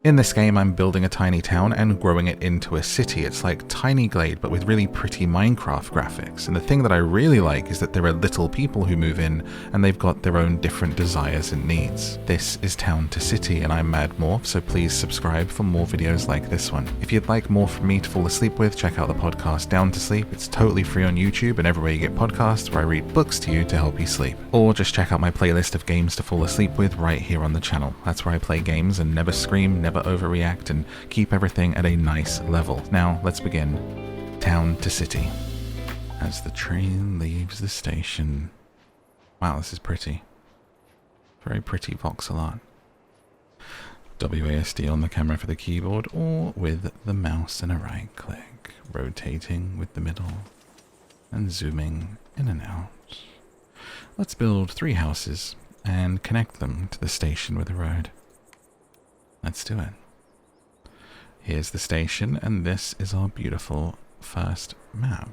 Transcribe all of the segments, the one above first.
In this game, I'm building a tiny town and growing it into a city. It's like Tiny Glade, but with really pretty Minecraft graphics. And the thing that I really like is that there are little people who move in, and they've got their own different desires and needs. This is Town to City, and I'm MadMorph, so please subscribe for more videos like this one. If you'd like more from me to fall asleep with, check out the podcast Down to Sleep. It's totally free on YouTube and everywhere you get podcasts, where I read books to you to help you sleep. Or just check out my playlist of games to fall asleep with right here on the channel. That's where I play games and never scream, never overreact, and keep everything at a nice level. Now, let's begin. Town to City. As the train leaves the station. Wow, this is pretty. Very pretty voxel art. WASD on the camera for the keyboard, or with the mouse and a right click. Rotating with the middle, and zooming in and out. Let's build 3 houses, and connect them to the station with a road. Let's do it. Here's the station, and this is our beautiful first map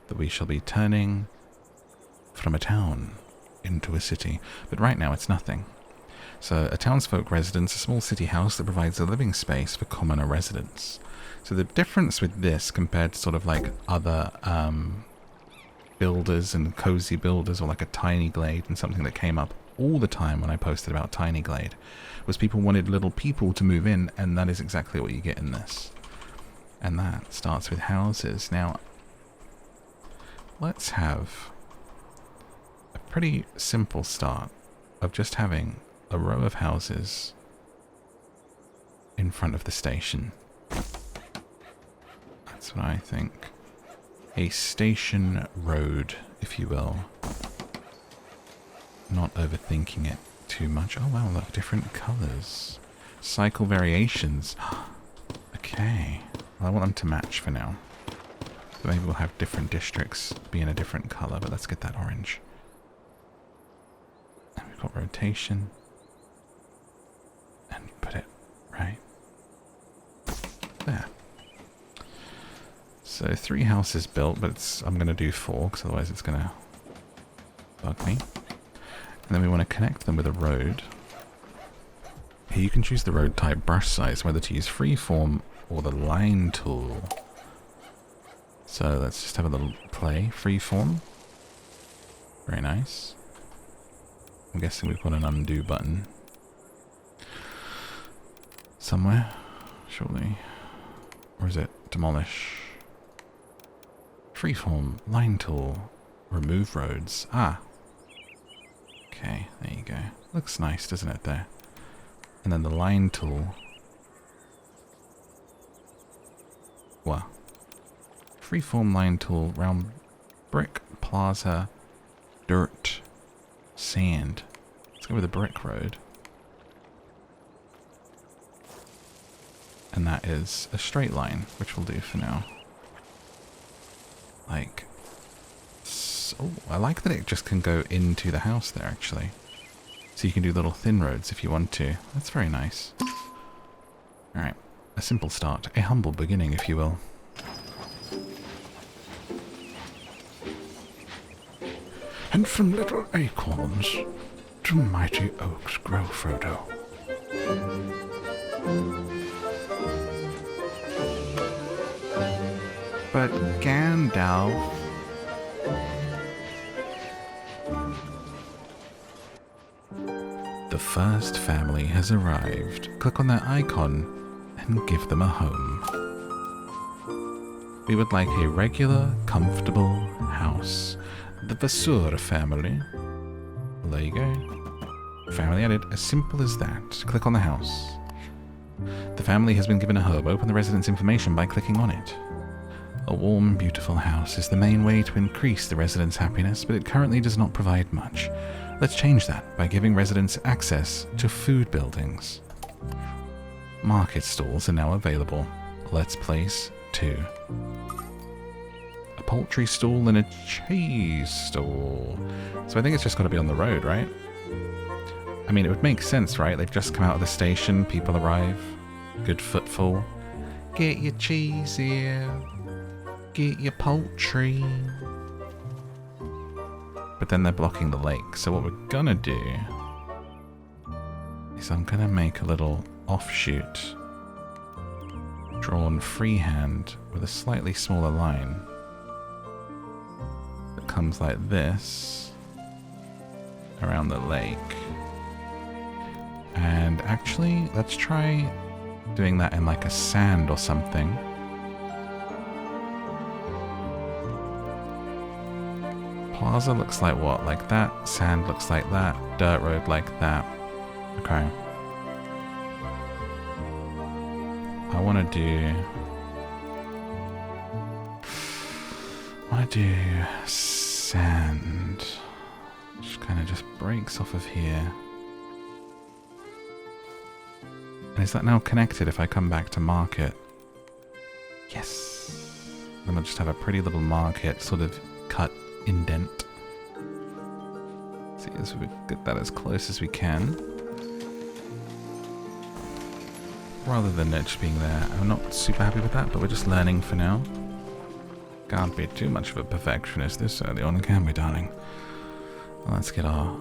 that we shall be turning from a town into a city. But right now it's nothing. So a townsfolk residence, a small city house that provides a living space for commoner residents. So the difference with this compared to sort of like other builders and cozy builders, or like a Tiny Glade, and something that came up all the time when I posted about Tiny Glade, was people wanted little people to move in, and that is exactly what you get in this. And that starts with houses. Now, let's have a pretty simple start of just having a row of houses in front of the station. That's what I think. A station road, if you will. Not overthinking it too much. Oh wow, look, different colours. Cycle variations. Okay. Well, I want them to match for now. But maybe we'll have different districts be in a different colour, but let's get that orange. And we've got rotation. And put it right there. So 3 houses built, but I'm going to do 4, because otherwise it's going to bug me. And then we want to connect them with a road. Here you can choose the road type, brush size, whether to use freeform or the line tool. So let's just have a little play. Freeform. Very nice. I'm guessing we've got an undo button somewhere, surely. Or is it demolish? Freeform, line tool, remove roads. Ah. Okay, there you go. Looks nice, doesn't it, there? And then the line tool. Wow. Freeform line tool around brick, plaza, dirt, sand. Let's go with a brick road. And that is a straight line, which we'll do for now. Like... Oh, I like that it just can go into the house there, actually. So you can do little thin roads if you want to. That's very nice. Alright, a simple start. A humble beginning, if you will. And from little acorns to mighty oaks grow, Frodo. But Gandalf... The first family has arrived. Click on their icon and give them a home. We would like a regular, comfortable house. The Vasur family. There you go. Family added. As simple as that. Click on the house. The family has been given a home. Open the residence information by clicking on it. A warm, beautiful house is the main way to increase the residents' happiness, but it currently does not provide much. Let's change that by giving residents access to food buildings. Market stalls are now available. Let's place 2. A poultry stall and a cheese stall. So I think it's just got to be on the road, right? I mean, it would make sense, right? They've just come out of the station, people arrive, good footfall. Get your cheese here. Get your poultry. But then they're blocking the lake, so what we're gonna do is I'm gonna make a little offshoot drawn freehand with a slightly smaller line that comes like this around the lake. And actually, let's try doing that in like a sand or something. Plaza looks like what? Like that. Sand looks like that. Dirt road like that. Okay. I want to do sand. Just kind of just breaks off of here. And is that now connected if I come back to market? Yes. Then I'll just have a pretty little market sort of cut indent. See as we get that as close as we can. Rather than it just being there. I'm not super happy with that, but we're just learning for now. Can't be too much of a perfectionist this early on, can we, darling? Well, let's get our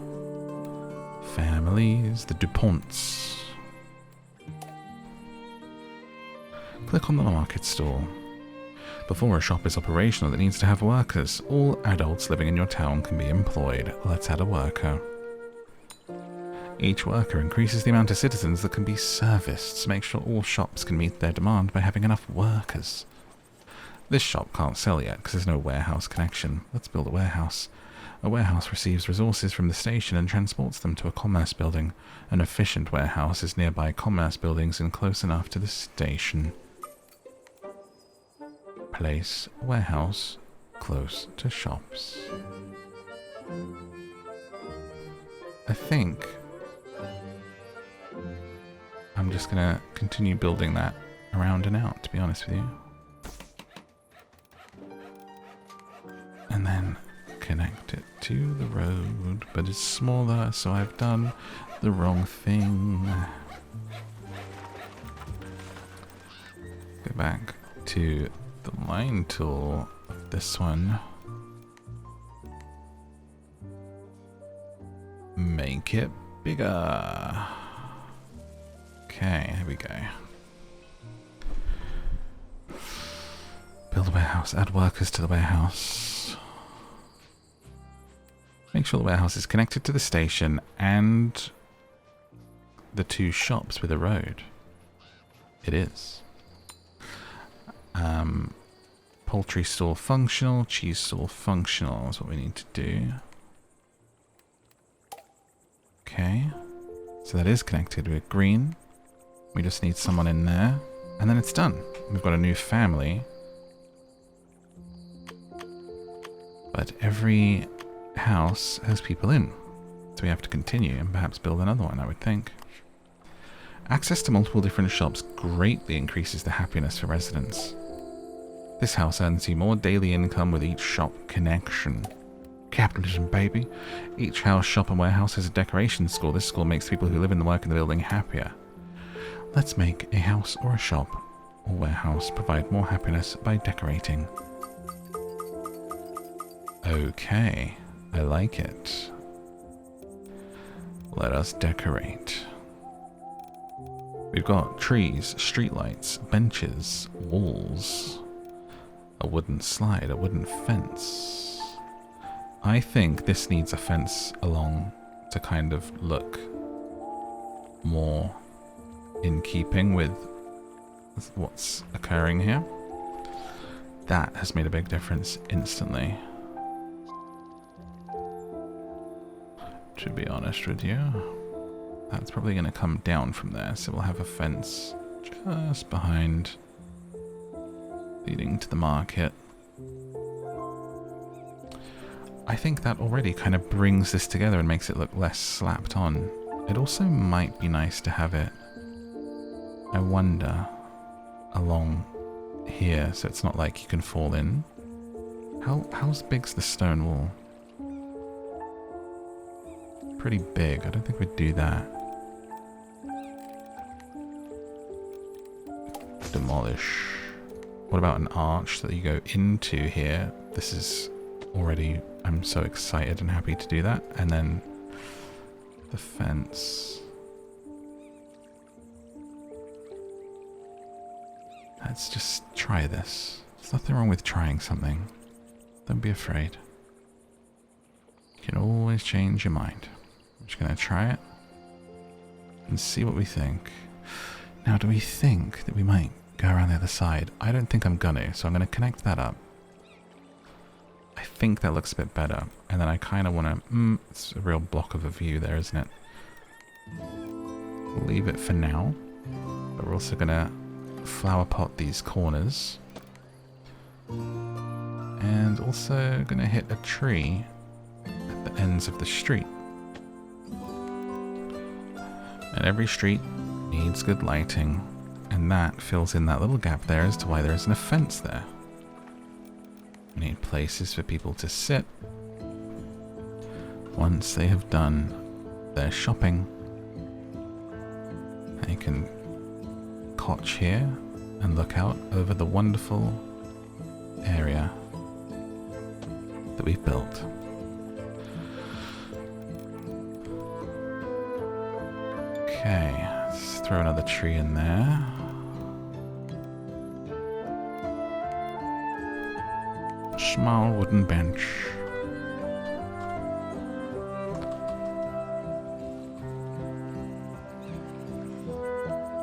families, the DuPonts. Click on the market stall. Before a shop is operational, it needs to have workers. All adults living in your town can be employed. Let's add a worker. Each worker increases the amount of citizens that can be serviced to make sure all shops can meet their demand by having enough workers. This shop can't sell yet because there's no warehouse connection. Let's build a warehouse. A warehouse receives resources from the station and transports them to a commerce building. An efficient warehouse is nearby commerce buildings and close enough to the station. Place warehouse close to shops. I think I'm just gonna continue building that around and out, to be honest with you. And then connect it to the road, but it's smaller, so I've done the wrong thing. Go back to the line tool of this one. Make it bigger. Okay, here we go. Build a warehouse, add workers to the warehouse. Make sure the warehouse is connected to the station and the two shops with a road. It is. Poultry stall functional, cheese stall functional is what we need to do. Okay, so that is connected with green. We just need someone in there, and then it's done. We've got a new family. But every house has people in, so we have to continue and perhaps build another one, I would think. Access to multiple different shops greatly increases the happiness for residents. This house earns you more daily income with each shop connection. Capitalism, baby. Each house, shop, and warehouse has a decoration score. This score makes people who live in the work in the building happier. Let's make a house or a shop or warehouse provide more happiness by decorating. Okay, I like it. Let us decorate. We've got trees, streetlights, benches, walls, a wooden slide, a wooden fence. I think this needs a fence along to kind of look more in keeping with what's occurring here. That has made a big difference instantly. To be honest with you, that's probably going to come down from there, so we'll have a fence just behind, leading to the market. I think that already kind of brings this together and makes it look less slapped on. It also might be nice to have it, I wonder, along here, so it's not like you can fall in. How big's the stone wall? Pretty big. I don't think we'd do that. Demolish. What about an arch that you go into here? This is already... I'm so excited and happy to do that. And then the fence. Let's just try this. There's nothing wrong with trying something. Don't be afraid. You can always change your mind. I'm just going to try it and see what we think. Now, do we think that we might go around the other side? I don't think I'm going to, so I'm going to connect that up. I think that looks a bit better. And then I kind of want to... it's a real block of a view there, isn't it? We'll leave it for now. But we're also going to flower pot these corners. And also going to hit a tree at the ends of the street. And every street needs good lighting, and that fills in that little gap there as to why there isn't a fence there. We need places for people to sit once they have done their shopping. They can couch here and look out over the wonderful area that we've built. Okay, let's throw another tree in there. Small wooden bench.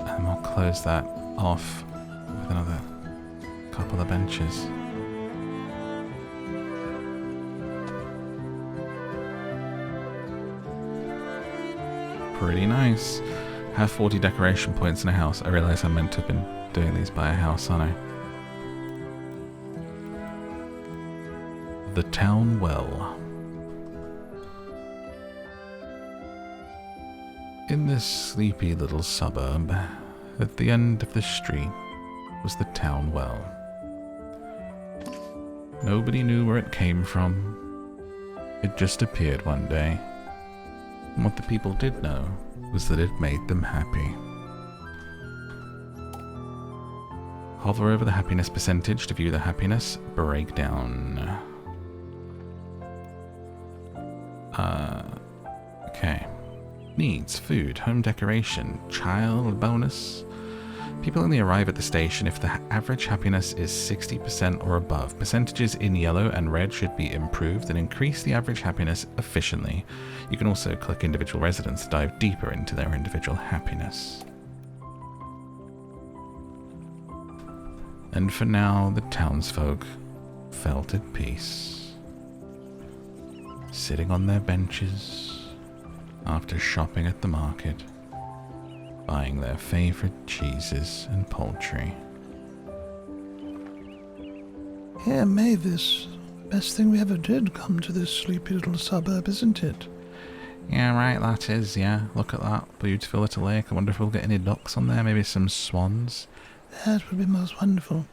And we'll close that off with another couple of benches. Pretty nice. Have 40 decoration points in a house. I realise I'm meant to have been doing these by a house, aren't I? The town well. In this sleepy little suburb, at the end of the street, was the town well. Nobody knew where it came from. It just appeared one day. And what the people did know was that it made them happy. Hover over the happiness percentage to view the happiness breakdown. Okay. Needs: food, home decoration, child bonus. People only arrive at the station if the average happiness is 60% or above. Percentages in yellow and red should be improved and increase the average happiness efficiently. You can also click individual residents to dive deeper into their individual happiness. And for now, the townsfolk felt at peace, sitting on their benches after shopping at the market, buying their favourite cheeses and poultry. Here, Mavis. Best thing we ever did come to this sleepy little suburb, isn't it? Yeah, right, that is, yeah. Look at that beautiful little lake. I wonder if we'll get any ducks on there, maybe some swans. That would be most wonderful.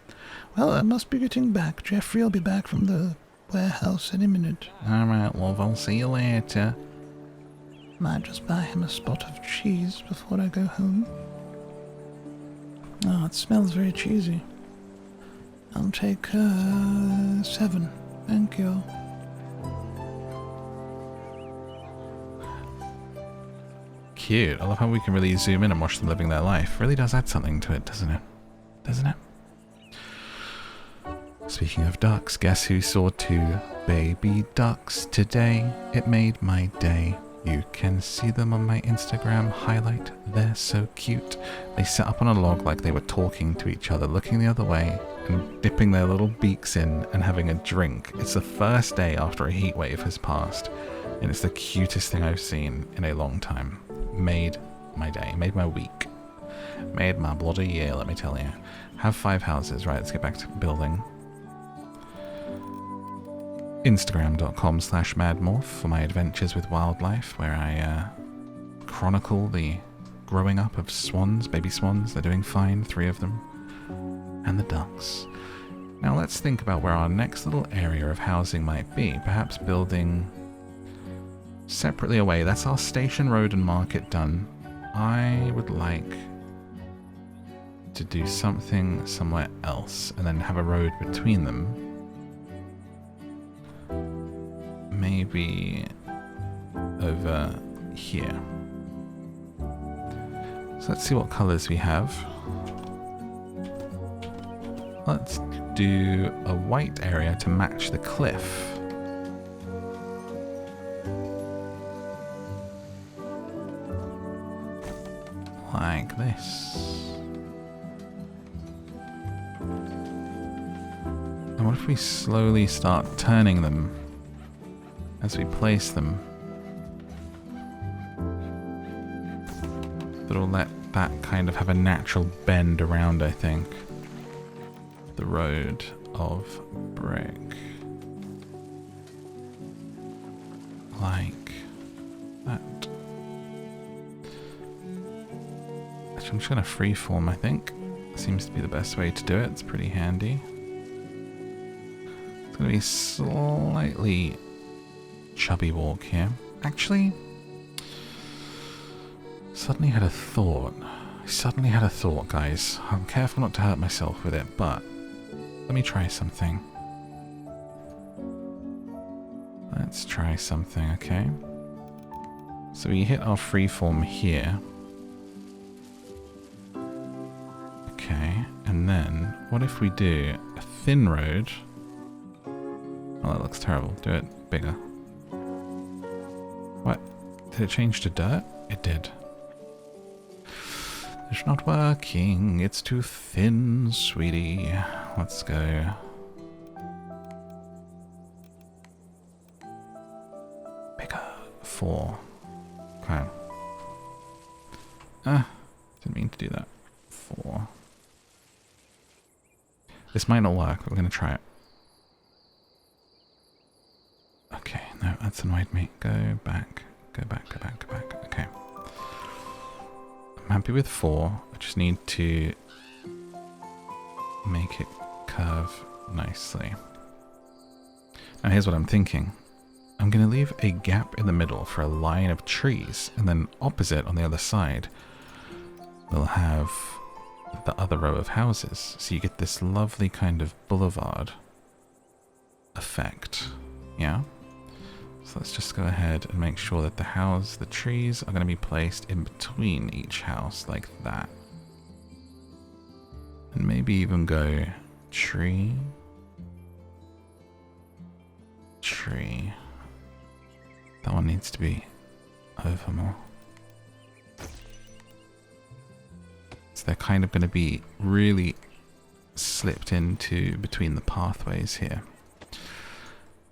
Well, I must be getting back. Geoffrey will be back from the warehouse any minute. Alright, love, I'll see you later. Might just buy him a spot of cheese before I go home. Oh, it smells very cheesy. I'll take 7. Thank you. Cute. I love how we can really zoom in and watch them living their life. Really does add something to it, doesn't it? Doesn't it? Speaking of ducks, guess who saw 2 baby ducks today? It made my day. You can see them on my Instagram highlight. They're so cute. They sat up on a log like they were talking to each other, looking the other way and dipping their little beaks in and having a drink. It's the first day after a heat wave has passed, and it's the cutest thing I've seen in a long time. Made my day, made my week, made my bloody year, let me tell you. Have 5 houses. Right, let's get back to building. Instagram.com/MadMorph for my adventures with wildlife, where I chronicle the growing up of swans, baby swans. They're doing fine, 3 of them, and the ducks. Now let's think about where our next little area of housing might be. Perhaps building separately away. That's our station, road and market done. I would like to do something somewhere else and then have a road between them. Maybe over here. So let's see what colors we have. Let's do a white area to match the cliff. Like this. And what if we slowly start turning them as we place them? That'll let that kind of have a natural bend around, I think. The road of brick. Like that. Actually, I'm just going to freeform, I think. Seems to be the best way to do it. It's pretty handy. It's going to be slightly chubby walk here. Actually, suddenly had a thought. I suddenly had a thought, guys. I'm careful not to hurt myself with it, but let me try something. Let's try something, okay? So we hit our freeform here. Okay, and then what if we do a thin road? Oh, that looks terrible. Do it bigger. What? Did it change to dirt? It did. It's not working. It's too thin, sweetie. Let's go. Bigger. 4. Okay. Didn't mean to do that. 4. This might not work, but we're going to try it. Okay, no, that's annoyed me. Go back. Go back, go back, go back. Okay. I'm happy with 4. I just need to make it curve nicely. Now here's what I'm thinking. I'm going to leave a gap in the middle for a line of trees, and then opposite on the other side we'll have the other row of houses. So you get this lovely kind of boulevard effect. Yeah? So let's just go ahead and make sure that the trees are going to be placed in between each house like that. And maybe even go tree, tree. That one needs to be over more. So they're kind of going to be really slipped into between the pathways here.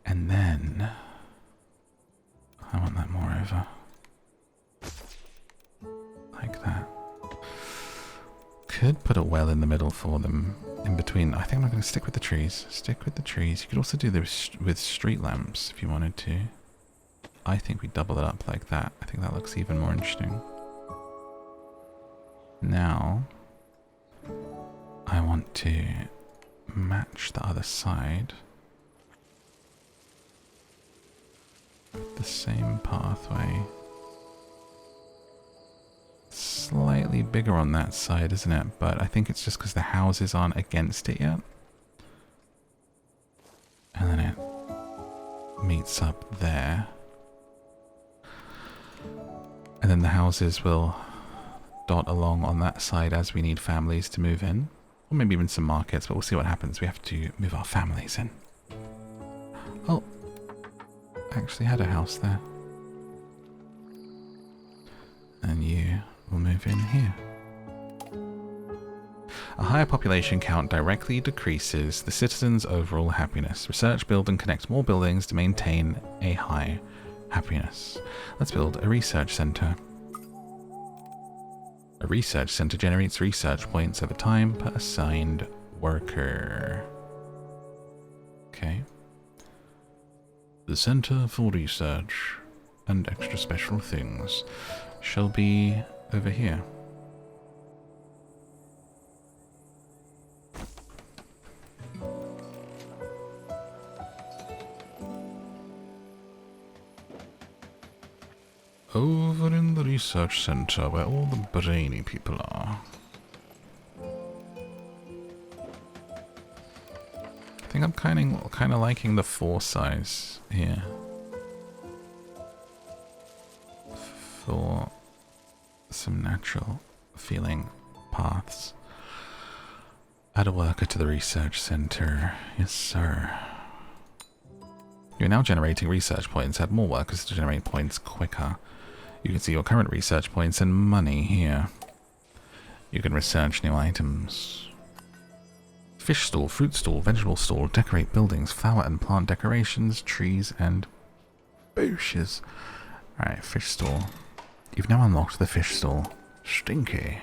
And then I want that more over. Like that. Could put a well in the middle for them in between. I think I'm going to stick with the trees. Stick with the trees. You could also do this with street lamps if you wanted to. I think we double it up like that. I think that looks even more interesting. Now, I want to match the other side. The same pathway. Slightly bigger on that side, isn't it? But I think it's just because the houses aren't against it yet. And then it meets up there. And then the houses will dot along on that side as we need families to move in. Or maybe even some markets, but we'll see what happens. We have to move our families in. Oh, I actually had a house there. And you will move in here. A higher population count directly decreases the citizens' overall happiness. Research, build and connect more buildings to maintain a high happiness. Let's build a research center. A research center generates research points over time per assigned worker. Okay. The Center for Research and Extra Special Things shall be over here. Over in the research center where all the brainy people are. I think I'm kind of liking the 4 size here. For some natural feeling paths. Add a worker to the research center. Yes, sir. You're now generating research points. Add more workers to generate points quicker. You can see your current research points and money here. You can research new items. Fish stall, fruit stall, vegetable stall, decorate buildings, flower and plant decorations, trees and bushes. Alright, fish stall. You've now unlocked the fish stall. Stinky.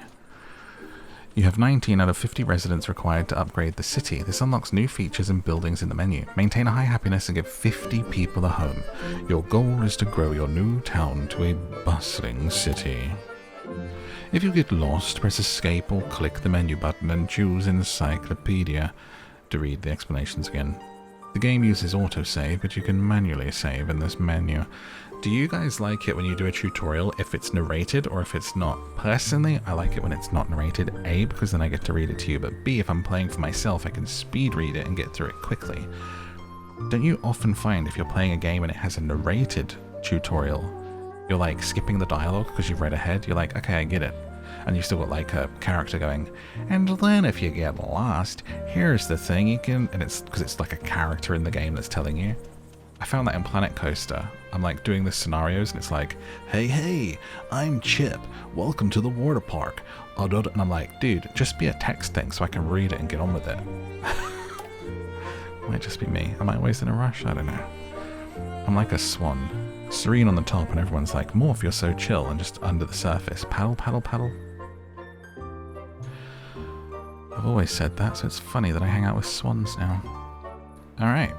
You have 19 out of 50 residents required to upgrade the city. This unlocks new features and buildings in the menu. Maintain a high happiness and give 50 people a home. Your goal is to grow your new town to a bustling city. If you get lost, press escape or click the menu button and choose encyclopedia to read the explanations again. The game uses autosave, but you can manually save in this menu. Do you guys like it when you do a tutorial if it's narrated or if it's not? Personally, I like it when it's not narrated. A, because then I get to read it to you, but B, if I'm playing for myself, I can speed read it and get through it quickly. Don't you often find if you're playing a game and it has a narrated tutorial, you're like skipping the dialogue because you've read ahead? You're like, okay, I get it. And you've still got like a character going, and then if you get lost, here's the thing you can, and it's because it's like a character in the game that's telling you. I found that in Planet Coaster. I'm like doing the scenarios and it's like, hey, I'm Chip. Welcome to the water park. And I'm like, dude, just be a text thing so I can read it and get on with it. Might just be me. Am I always in a rush? I don't know. I'm like a swan. Serene on the top and everyone's like, Morph, you're so chill, and just under the surface. Paddle, paddle, paddle. I've always said that, so it's funny that I hang out with swans now. Alright.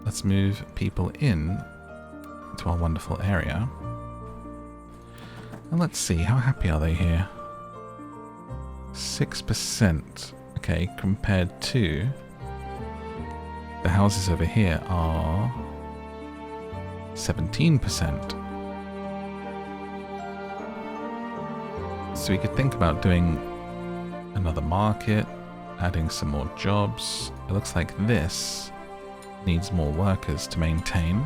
Let's move people in to our wonderful area. And let's see, how happy are they here? 6%. Okay, compared to the houses over here are 17%. So we could think about doing another market, adding some more jobs. It looks like this needs more workers to maintain.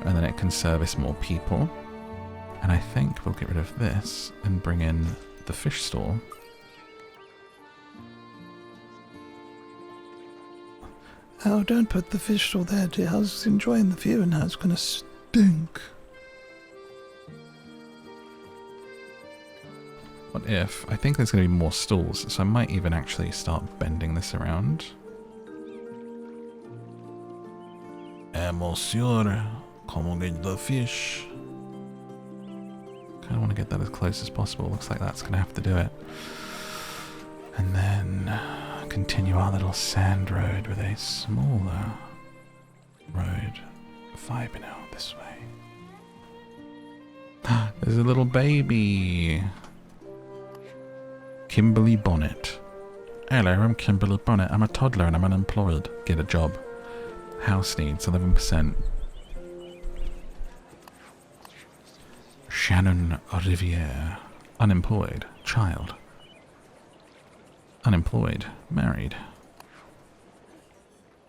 And then it can service more people. And I think we'll get rid of this and bring in the fish stall. Oh, don't put the fish stall there, dear. I was enjoying the view and now it's gonna stink. What if? I think there's going to be more stalls, so I might even actually start bending this around. Monsieur, come get the fish. Kind of want to get that as close as possible. Looks like that's going to have to do it. And then continue our little sand road with a smaller road vibing out this way. There's a little baby. Kimberly Bonnet. Hello, I'm Kimberly Bonnet. I'm a toddler and I'm unemployed. Get a job. House needs 11%. Shannon Riviere. Unemployed. Child. Unemployed. Married.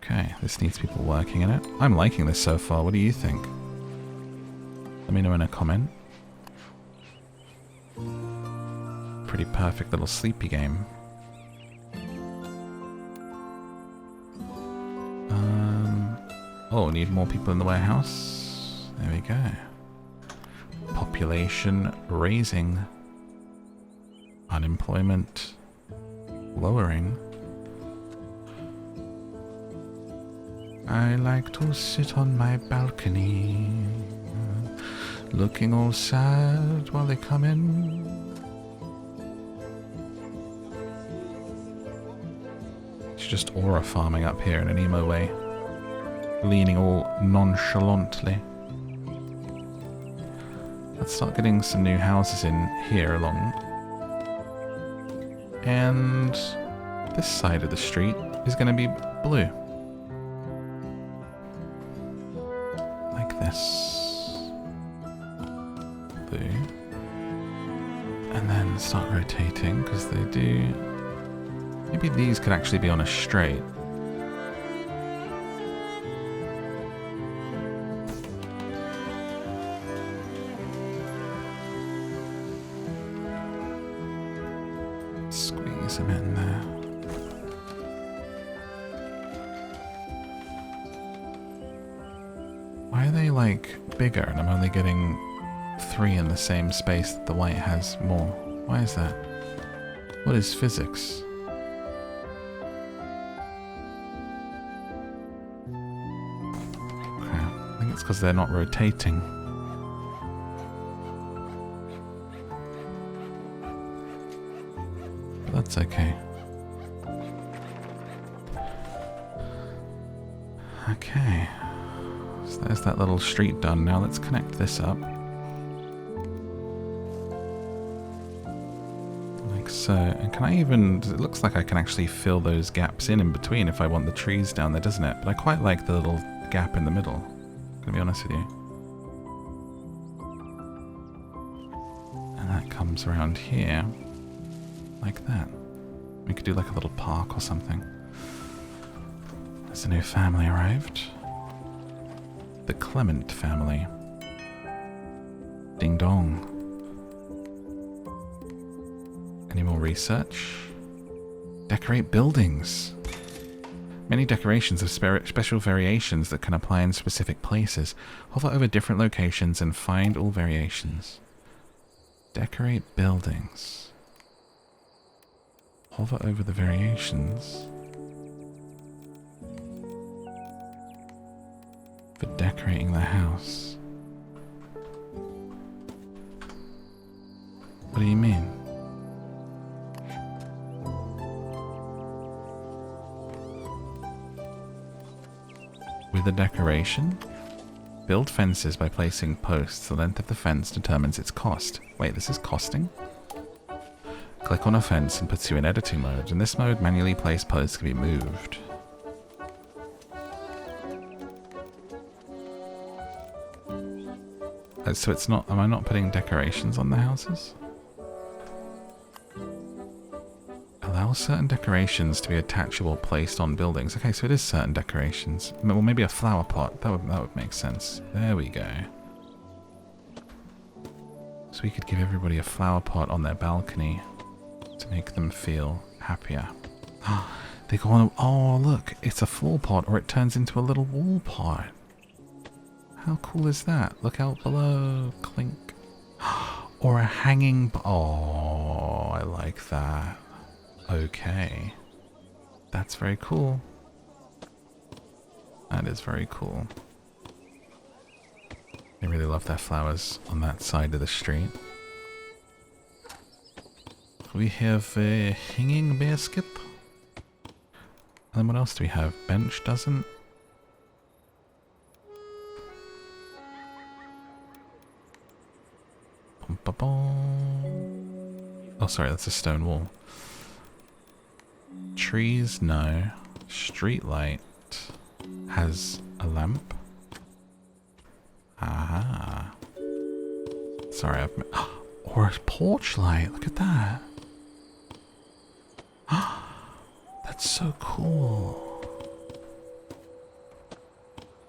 Okay, this needs people working in it. I'm liking this so far. What do you think? Let me know in a comment. Pretty perfect little sleepy game. Oh, need more people in the warehouse. There we go. Population raising. Unemployment lowering. I like to sit on my balcony, looking all sad while they come in. She's just aura farming up here in an emo way, leaning all nonchalantly. Let's start getting some new houses in here along. And this side of the street is going to be blue. Like this. Blue. And then start rotating, because they do... Maybe these could actually be on a straight. Squeeze things a bit in there. Why are they like bigger and I'm only getting 3 in the same space that the white has more? Why is that? What is physics? Crap. I think it's because they're not rotating. But that's okay. Okay. So there's that little street done. Now let's connect this up. Like so. And can I even... It looks like I can actually fill those gaps in between if I want the trees down there, doesn't it? But I quite like the little gap in the middle. I'm gonna be honest with you. And that comes around here. Like that. We could do like a little park or something. There's a new family arrived. The Clement family. Ding dong. Any more research? Decorate buildings. Many decorations have special variations that can apply in specific places. Hover over different locations and find all variations. Decorate buildings. Hover over the variations. For decorating the house. What do you mean? With a decoration? Build fences by placing posts. The length of the fence determines its cost. Wait, this is costing? Click on a fence and puts you in editing mode. In this mode, manually placed posts can be moved. So it's not... Am I not putting decorations on the houses? Allow certain decorations to be attachable placed on buildings. Okay, so it is certain decorations. Well, maybe a flower pot. That would make sense. There we go. So we could give everybody a flower pot on their balcony to make them feel happier. They go on... Oh, look. It's a floor pot or it turns into a little wall pot. How cool is that? Look out below. Clink. Or a hanging... Oh, I like that. Okay. That's very cool. That is very cool. I really love their flowers on that side of the street. We have a hanging basket. And then what else do we have? Bench doesn't. Oh, sorry, that's a stone wall. Trees, no. Street light has a lamp. Aha. Sorry, I've... Or a porch light, look at that. That's so cool.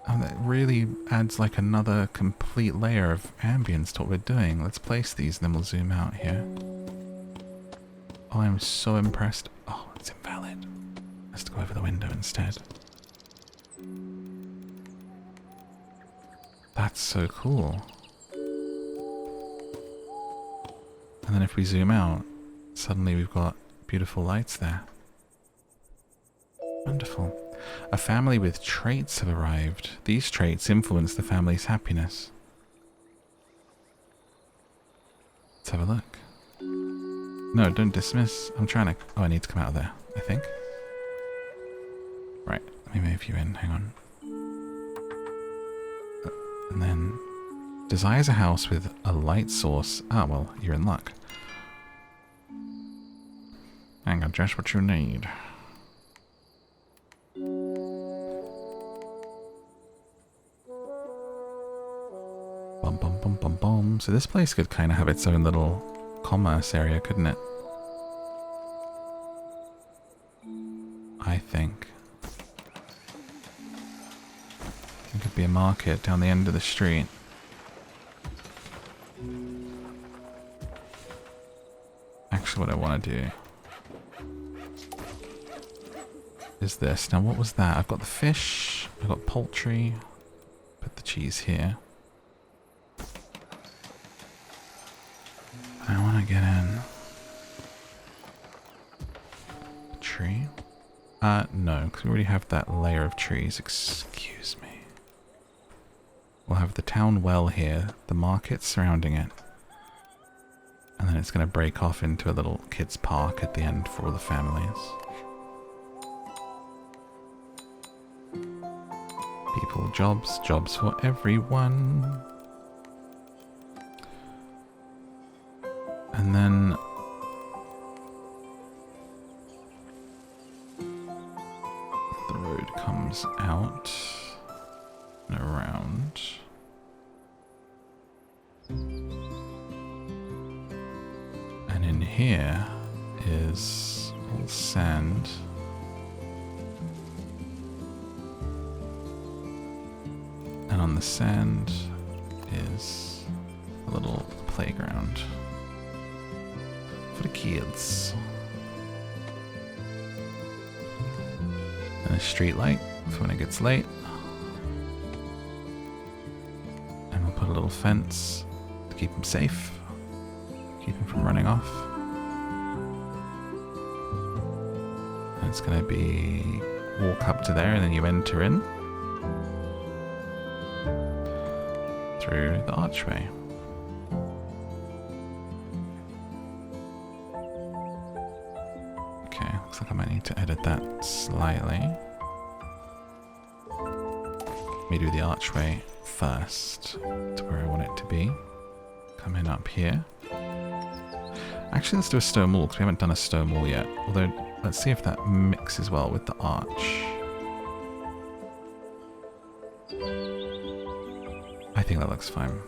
And that really adds like another complete layer of ambience to what we're doing. Let's place these and then we'll zoom out here. Oh, I'm so impressed. Oh, it's invalid. Let's go over the window instead. That's so cool. And then if we zoom out, suddenly we've got beautiful lights there. Wonderful. A family with traits have arrived. These traits influence the family's happiness. Let's have a look. No, don't dismiss. I'm trying to... Oh, I need to come out of there, I think. Right, let me move you in. Hang on. And then... Desires a house with a light source. Ah, well, you're in luck. Hang on, just what you need. Bum bum bum bum bum. So this place could kind of have its own little commerce area, couldn't it? I think. It could be a market down the end of the street. Actually, what I want to do is this. Now what was that? I've got the fish, I've got poultry. Put the cheese here. I want to get in. Tree? No, because we already have that layer of trees. Excuse me. We'll have the town well here, the market surrounding it. And then it's going to break off into a little kids' park at the end for all the families. People, jobs for everyone. And then the road comes out and around. And in here is all sand. And on the sand is a little playground for the kids. And a street light for when it gets late. And we'll put a little fence to keep them safe. Keep them from running off. And it's going to be walk up to there and then you enter in through the archway. Okay, looks like I might need to edit that slightly. Let me do the archway first to where I want it to be. Come in up here. Actually, let's do a stone wall because we haven't done a stone wall yet. Although, let's see if that mixes well with the arch. I think that looks fine.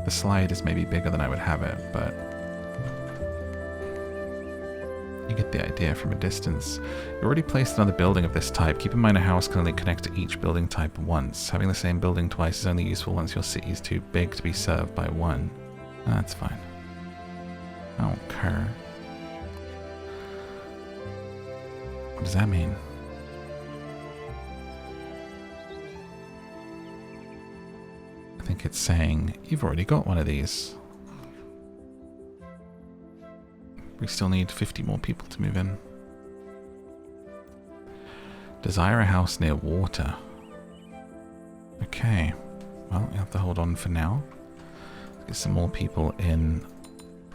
The slide is maybe bigger than I would have it, but you get the idea from a distance. You already placed another building of this type. Keep in mind a house can only connect to each building type once. Having the same building twice is only useful once your city is too big to be served by one. That's fine. I don't care. What does that mean? I think it's saying, you've already got one of these. We still need 50 more people to move in. Desire a house near water. Okay. Well, you have to hold on for now. Let's get some more people in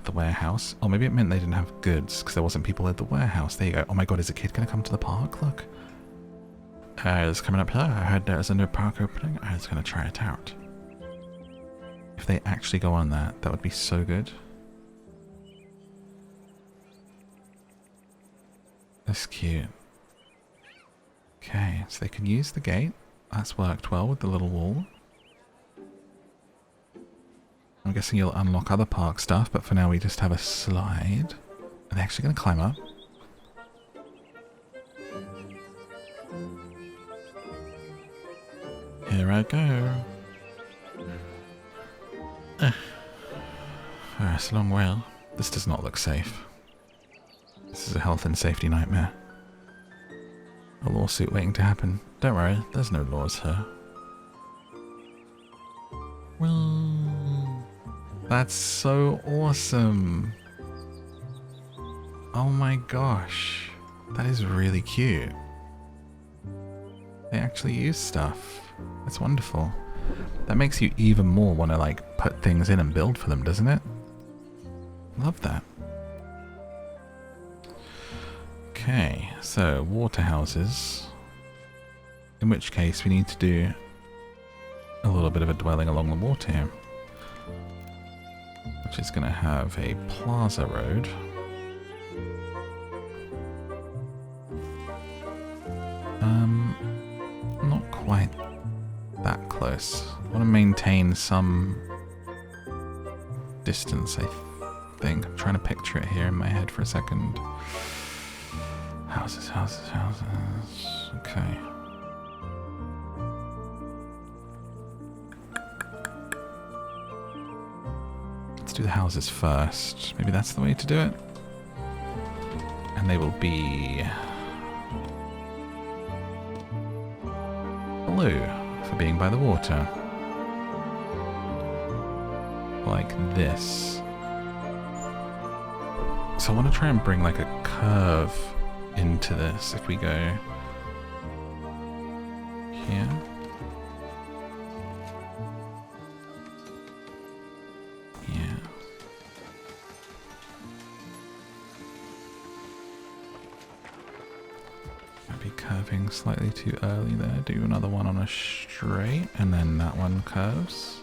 the warehouse. Oh, maybe it meant they didn't have goods because there wasn't people at the warehouse. There you go. Oh my god, is a kid going to come to the park? Look. It's coming up here. I heard there's a new park opening. I was going to try it out. If they actually go on that, that would be so good. That's cute. Okay, so they can use the gate. That's worked well with the little wall. I'm guessing you'll unlock other park stuff, but for now we just have a slide. Are they actually going to climb up? Here I go. It's a long way. This does not look safe. This is a health and safety nightmare. A lawsuit waiting to happen. Don't worry, there's no laws here. Well, that's so awesome. Oh my gosh. That is really cute. They actually use stuff. That's wonderful. That makes you even more want to like put things in and build for them, doesn't it? Love that. Okay, so water houses. In which case we need to do a little bit of a dwelling along the water here. Which is going to have a plaza road. Not quite that close. I want to maintain some distance, I think. I'm trying to picture it here in my head for a second. Houses, houses, houses. Okay. Let's do the houses first. Maybe that's the way to do it. And they will be blue for being by the water. Like this. So I want to try and bring like a curve into this if we go here. Yeah. Might be curving slightly too early there. Do another one on a straight and then that one curves.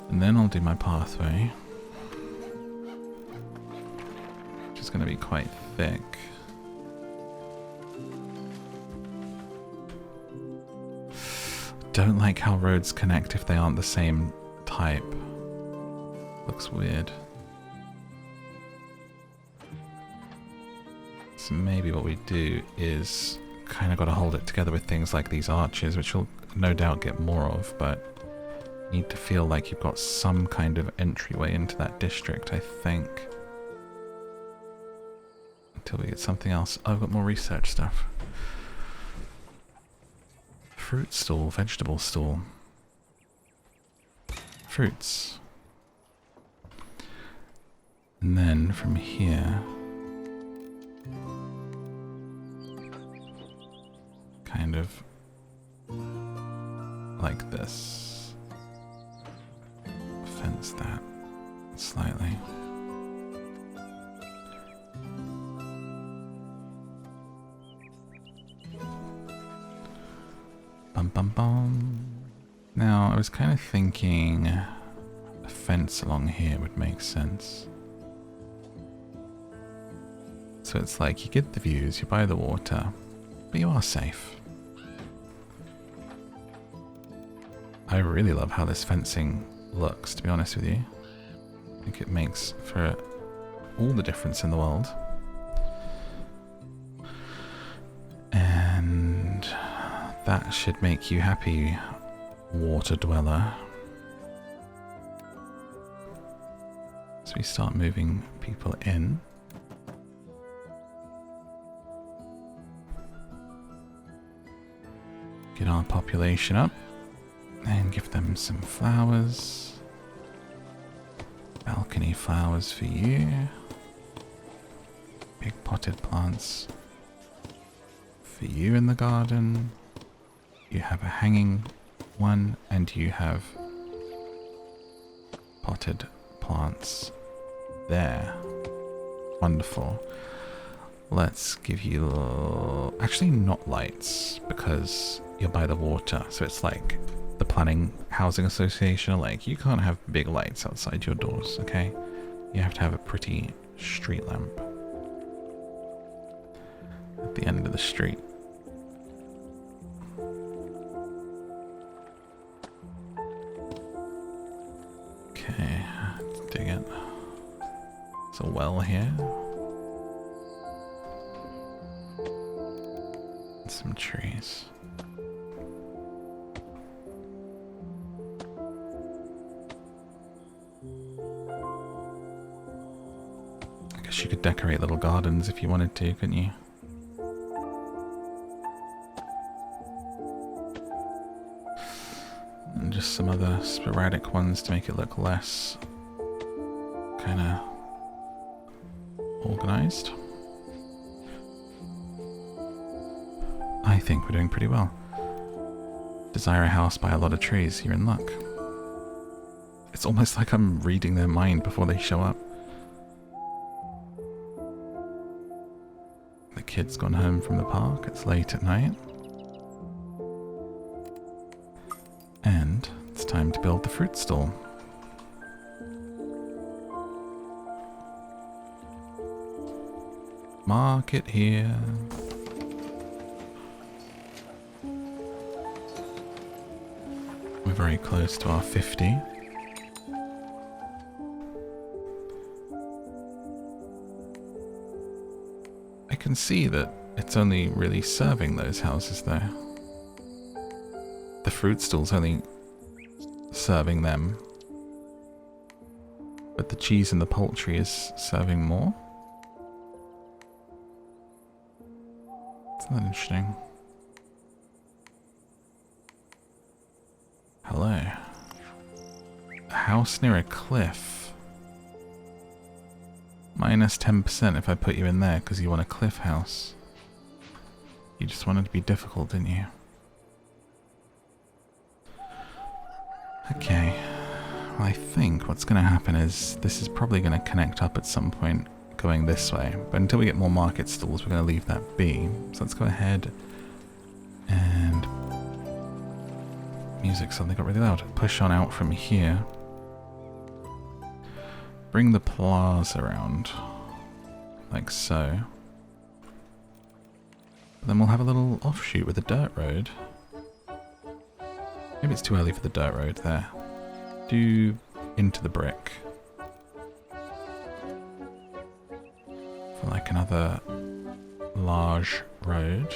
And then I'll do my pathway, which is going to be quite thick. Don't like how roads connect if they aren't the same type. Looks weird. So maybe what we do is kind of got to hold it together with things like these arches, which we'll no doubt get more of, but need to feel like you've got some kind of entryway into that district, I think. Until we get something else. Oh, I've got more research stuff. Fruit stall, vegetable stall. Fruits. And then from here, kind of like this. Fence that slightly. Bum bum bum. Now I was kind of thinking a fence along here would make sense. So it's like you get the views, you're by the water, but you are safe. I really love how this fencing looks, to be honest with you. I think it makes for all the difference in the world. And that should make you happy, water dweller. So we start moving people in. Get our population up. And give them some flowers. Balcony flowers for you. Big potted plants for you in the garden. You have a hanging one and you have potted plants there. Wonderful. Let's give you... actually not lights because you're by the water. So it's like... the planning housing association are like, you can't have big lights outside your doors, okay? You have to have a pretty street lamp at the end of the street. Okay, let's dig it. There's a well here. And some trees. You could decorate little gardens if you wanted to, couldn't you? And just some other sporadic ones to make it look less kind of organized. I think we're doing pretty well. Desire a house, buy a lot of trees, you're in luck. It's almost like I'm reading their mind before they show up. The kid's gone home from the park, it's late at night. And it's time to build the fruit stall. Market here. We're very close to our 50. I can see that it's only really serving those houses though. The fruit stall's only serving them. But the cheese and the poultry is serving more. Isn't that interesting? Hello. A house near a cliff. Minus 10% if I put you in there because you want a cliff house. You just wanted to be difficult, didn't you? Okay. Well, I think what's going to happen is this is probably going to connect up at some point going this way. But until we get more market stalls, we're going to leave that be. So let's go ahead and... Music suddenly got really loud. Push on out from here. Bring the plaza around. Like so. Then we'll have a little offshoot with a dirt road. Maybe it's too early for the dirt road there. Do into the brick. For like another large road.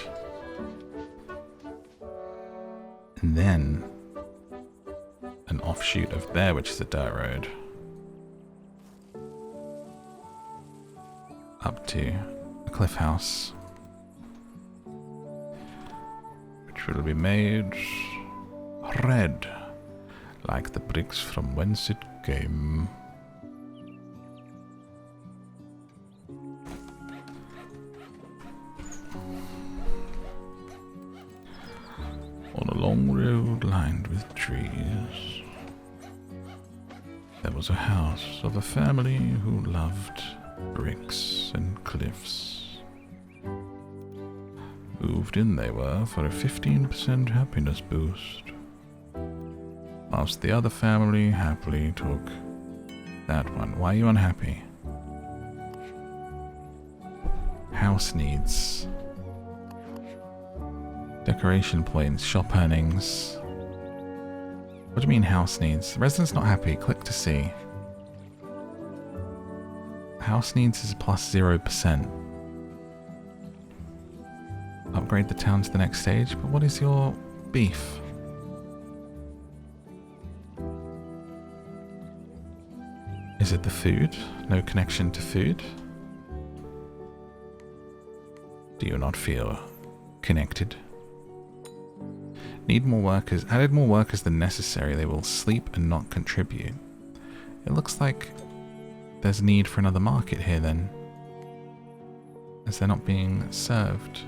And then an offshoot of there, which is a dirt road. Up to a cliff house. Which will be made red, like the bricks from whence it came. On a long road lined with trees, there was a house of a family who loved bricks and cliffs. Moved in they were for a 15% happiness boost, whilst the other family happily took that one. Why are you unhappy? House needs. Decoration points, shop earnings. What do you mean house needs? The resident's not happy. Click to see. House needs is plus 0%. Upgrade the town to the next stage, but what is your beef? Is it the food? No connection to food? Do you not feel connected? Need more workers. Added more workers than necessary. They will sleep and not contribute. It looks like there's need for another market here then, as they're not being served.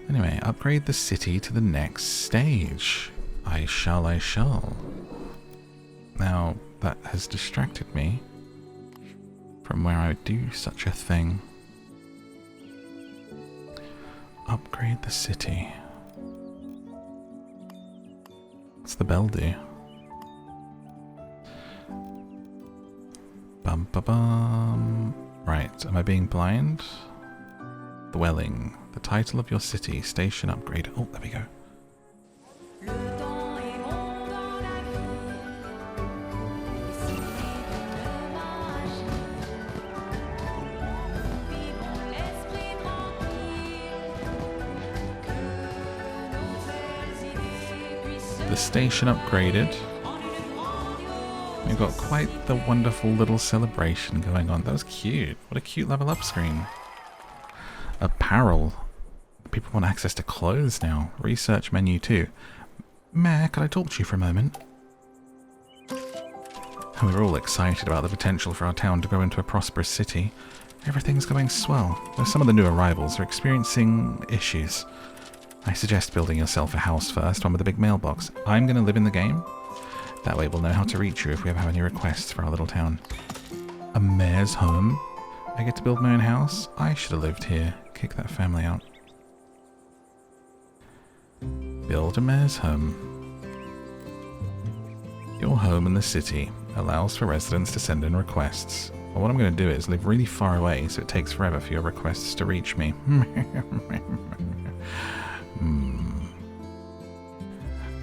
Anyway, upgrade the city to the next stage. I shall. Now, that has distracted me from where I would do such a thing. Upgrade the city. What's the bell do? Bum ba bum. Right, am I being blind? Dwelling. The title of your city. Station upgrade. Oh, there we go. The station upgraded. We've got quite the wonderful little celebration going on. That was cute. What a cute level up screen. Apparel. People want access to clothes now. Research menu too. Mayor, can I talk to you for a moment? We're all excited about the potential for our town to grow into a prosperous city. Everything's going swell, though some of the new arrivals are experiencing issues. I suggest building yourself a house first, one with a big mailbox. I'm going to live in the game. That way we'll know how to reach you if we ever have any requests for our little town. A mayor's home? I get to build my own house? I should have lived here. Kick that family out. Build a mayor's home. Your home in the city allows for residents to send in requests. Well, what I'm going to do is live really far away so it takes forever for your requests to reach me.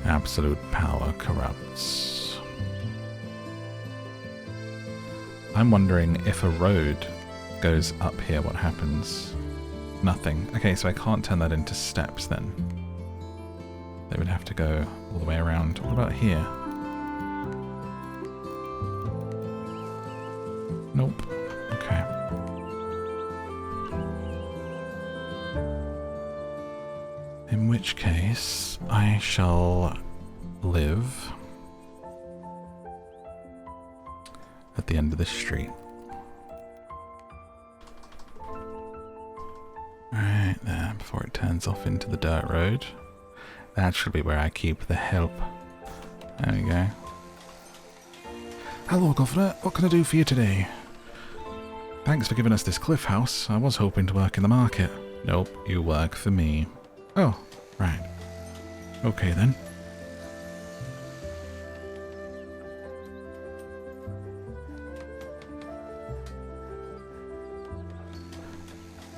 Absolute power corrupts. I'm wondering if a road goes up here, what happens? Nothing. Okay, so I can't turn that into steps then. They would have to go all the way around. What about here? Nope. Okay. which case, I shall live at the end of the street. Right there, before it turns off into the dirt road. That should be where I keep the help. There we go. Hello, Governor. What can I do for you today? Thanks for giving us this cliff house. I was hoping to work in the market. Nope, you work for me. Oh, right. Okay then.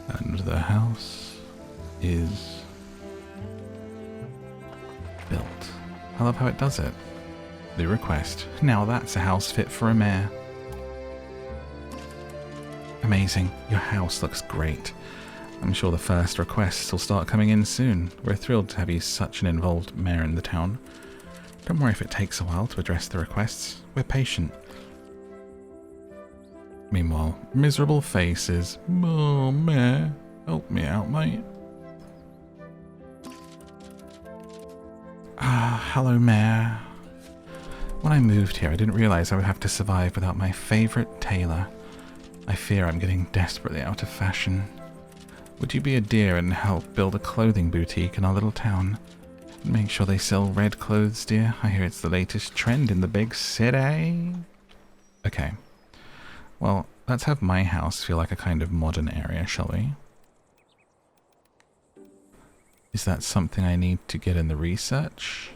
And the house is built. I love how it does it. New request. Now that's a house fit for a mayor. Amazing. Your house looks great. I'm sure the first requests will start coming in soon. We're thrilled to have you such an involved mayor in the town. Don't worry if it takes a while to address the requests. We're patient. Meanwhile, miserable faces. Oh, mayor. Help me out, mate. Ah, hello, mayor. When I moved here, I didn't realize I would have to survive without my favorite tailor. I fear I'm getting desperately out of fashion. Would you be a dear and help build a clothing boutique in our little town? Make sure they sell red clothes, dear. I hear it's the latest trend in the big city. Okay. Well, let's have my house feel like a kind of modern area, shall we? Is that something I need to get in the research?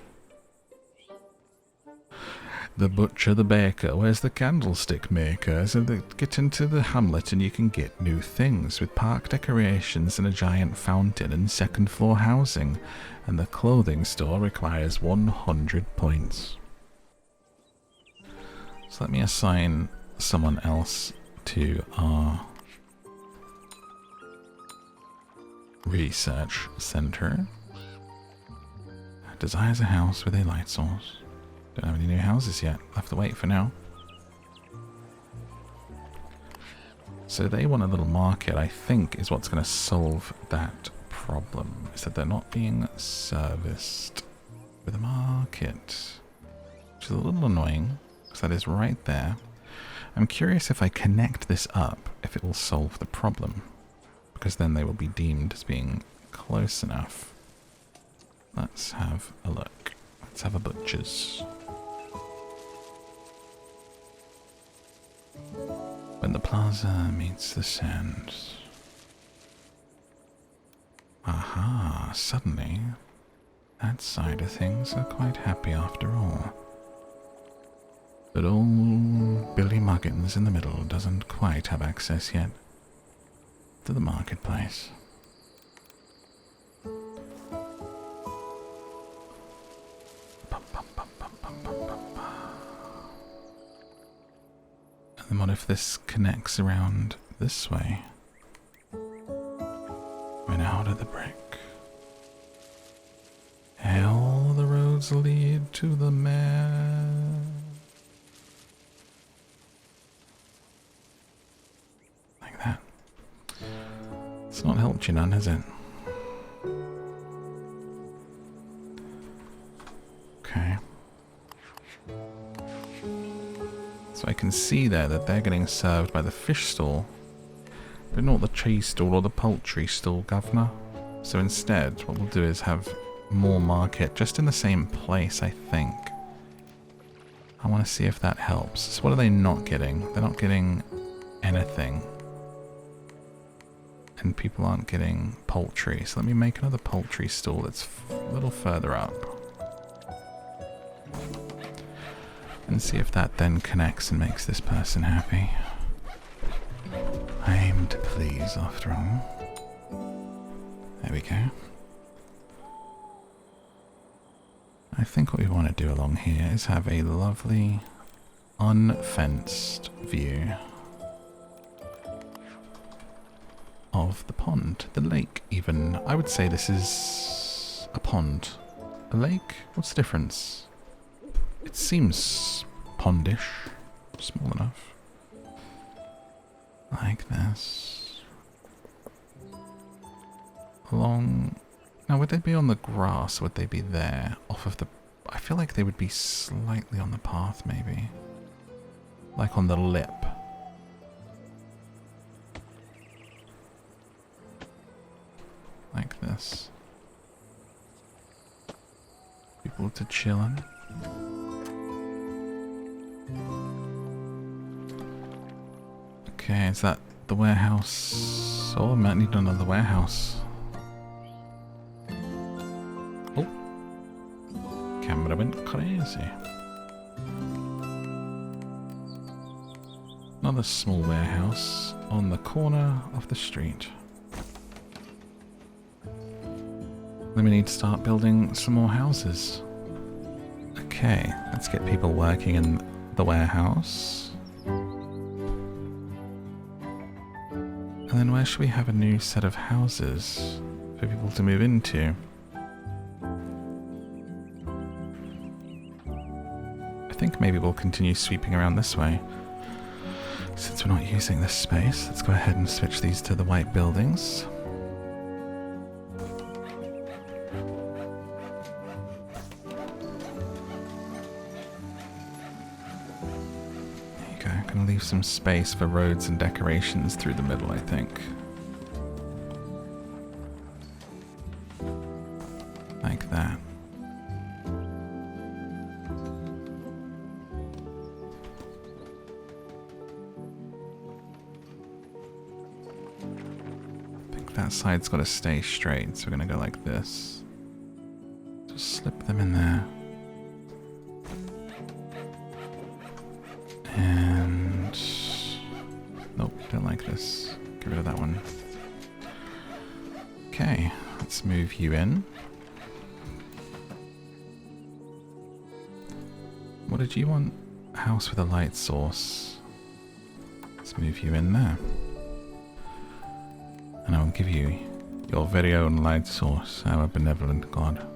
The butcher, the baker, where's the candlestick maker? So get into the hamlet and you can get new things with park decorations and a giant fountain and second floor housing. And the clothing store requires 100 points. So let me assign someone else to our research center. Desires a house with a light source. Don't have any new houses yet. I'll have to wait for now. So they want a little market, I think, is what's going to solve that problem. Is that they're not being serviced with a market. Which is a little annoying, because that is right there. I'm curious if I connect this up, if it will solve the problem. Because then they will be deemed as being close enough. Let's have a look. Let's have a butcher's. When the plaza meets the sands. Aha, suddenly, that side of things are quite happy after all. But old Billy Muggins in the middle doesn't quite have access yet to the marketplace. And what if this connects around this way? Went out of the brick. All the roads lead to the mayor. Like that. It's not helped you none, has it? Okay. So I can see there that they're getting served by the fish stall, but not the cheese stall or the poultry stall, Governor. So instead, what we'll do is have more market just in the same place, I think. I want to see if that helps. So what are they not getting? They're not getting anything. And people aren't getting poultry. So let me make another poultry stall that's a little further up. And see if that then connects and makes this person happy. I aim to please, after all. There we go. I think what we want to do along here is have a lovely, unfenced view of the pond, the lake even. I would say this is a pond. A lake? What's the difference? It seems pondish, small enough. Like this. Along... Now, would they be on the grass? Or would they be there? Off of the... I feel like they would be slightly on the path, maybe. Like on the lip. Like this. People to chillin'. Okay, is that the warehouse? Oh, I might need another warehouse. Oh. Camera went crazy. Another small warehouse on the corner of the street. Then we need to start building some more houses. Okay, let's get people working in the warehouse. And then where should we have a new set of houses for people to move into? I think maybe we'll continue sweeping around this way. Since we're not using this space, let's go ahead and switch these to the white buildings. Gonna leave some space for roads and decorations through the middle, I think. Like that. I think that side's got to stay straight, so we're gonna go like this. Just slip them in there. And nope, don't like this. Get rid of that one. Okay, let's move you in. What did you want? A house with a light source. Let's move you in there. And I will give you your very own light source, our benevolent God.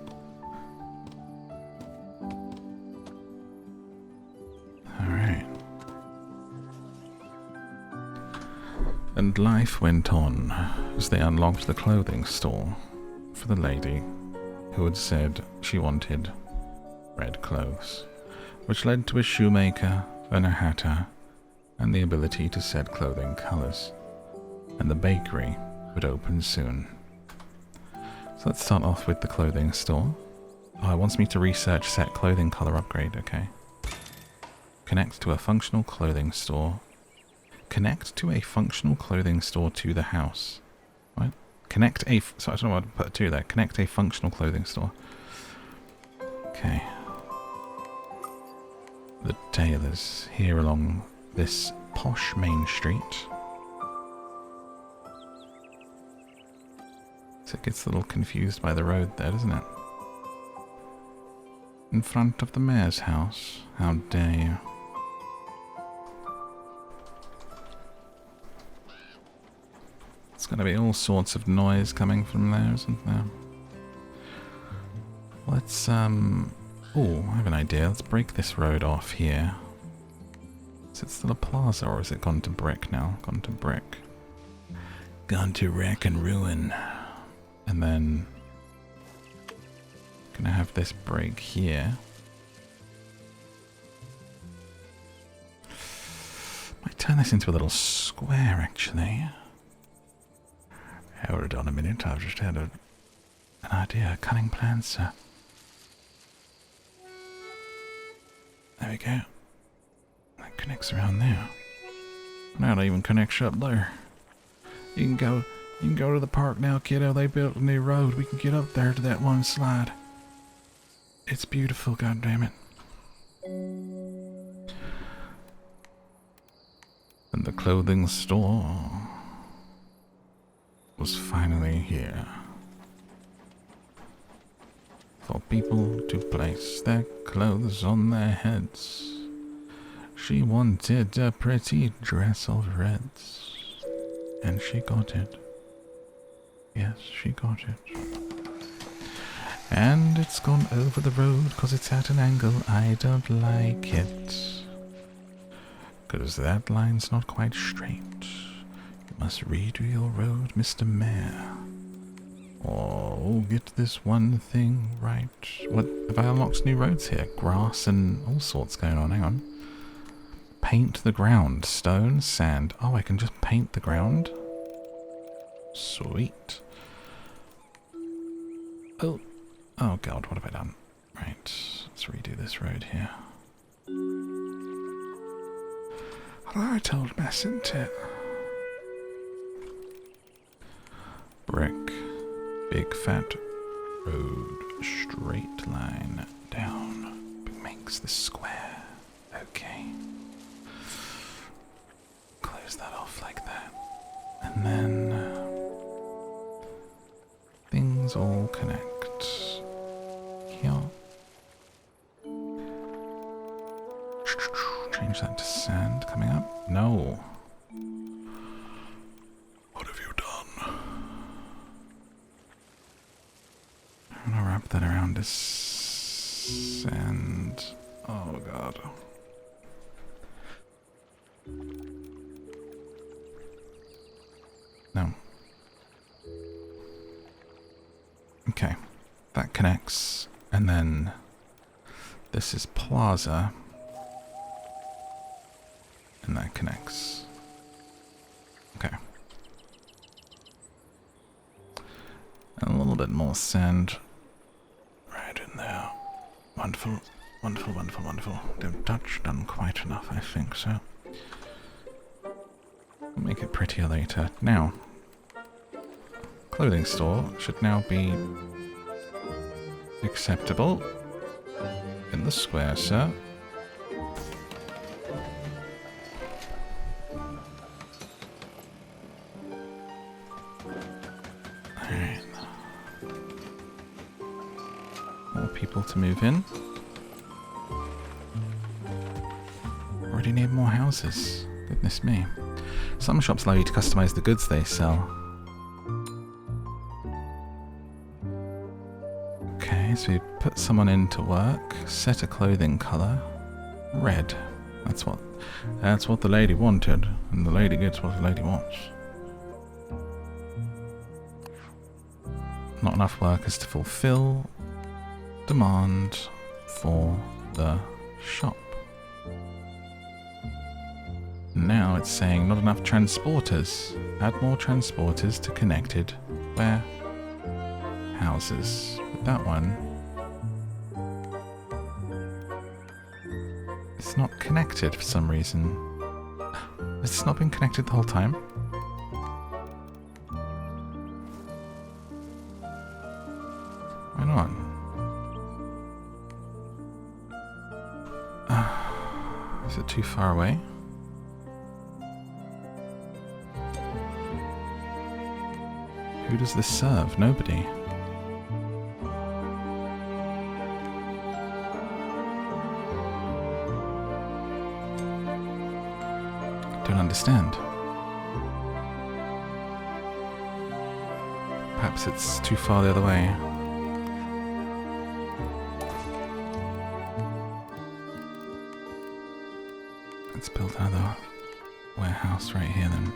And life went on as they unlocked the clothing store for the lady who had said she wanted red clothes, which led to a shoemaker and a hatter and the ability to set clothing colors. And the bakery would open soon. So let's start off with the clothing store. Oh, it wants me to research set clothing color upgrade, okay. Connect to a functional clothing store. Connect to a functional clothing store to the house. What? Connect a... So I don't know what to put to there. Connect a functional clothing store. Okay. The tailors here along this posh main street. So it gets a little confused by the road there, doesn't it? In front of the mayor's house. How dare you. It's going to be all sorts of noise coming from there, isn't there? Let's, oh, I have an idea. Let's break this road off here. Is it still a plaza, or has it gone to brick now? Gone to brick. Gone to wreck and ruin. And then... gonna have this break here. Might turn this into a little square, actually. Hold on a minute, I've just had an idea, a cunning plan, sir. There we go. That connects around there. Now it even connects up there. You can go to the park now, kiddo. They built a new road. We can get up there to that one slide. It's beautiful, goddammit. And the clothing store was finally here for people to place their clothes on their heads. She wanted a pretty dress of reds, and she got it. Yes, she got it. And it's gone over the road because it's at an angle. I don't like it, because that line's not quite straight. You must redo your road, Mr. Mayor, Oh, get this one thing right. What have I unlocked new roads here? Grass and all sorts going on. Hang on. Paint the ground. Stone, sand. Oh, I can just paint the ground? Sweet. Oh. Oh god, what have I done? Right, let's redo this road here. Hello, told mess, isn't it? Brick. Big fat road. Straight line down. Makes the square. Okay. Close that off like that. And then things all connect. Here. Change that to sand coming up. No. What have you done? I'm gonna wrap that around as sand. Oh god. No. Okay. That connects. And then this is plaza. And that connects. Okay. And a little bit more sand right in there. Wonderful, wonderful, wonderful, wonderful. Don't touch, done quite enough, I think so. Make it prettier later. Now, clothing store should now be acceptable in the square, sir. Alright. More people to move in. Already need more houses. Goodness me. Some shops allow you to customize the goods they sell. So you put someone in to work, set a clothing colour, red. That's what the lady wanted, and the lady gets what the lady wants. Not enough workers to fulfill demand for the shop. Now it's saying not enough transporters. Add more transporters to connected warehouses. With that one, it's not connected for some reason. Has this not been connected the whole time? Why not? Is it too far away? Who does this serve? Nobody. Don't understand. Perhaps it's too far the other way. Let's build another warehouse right here then.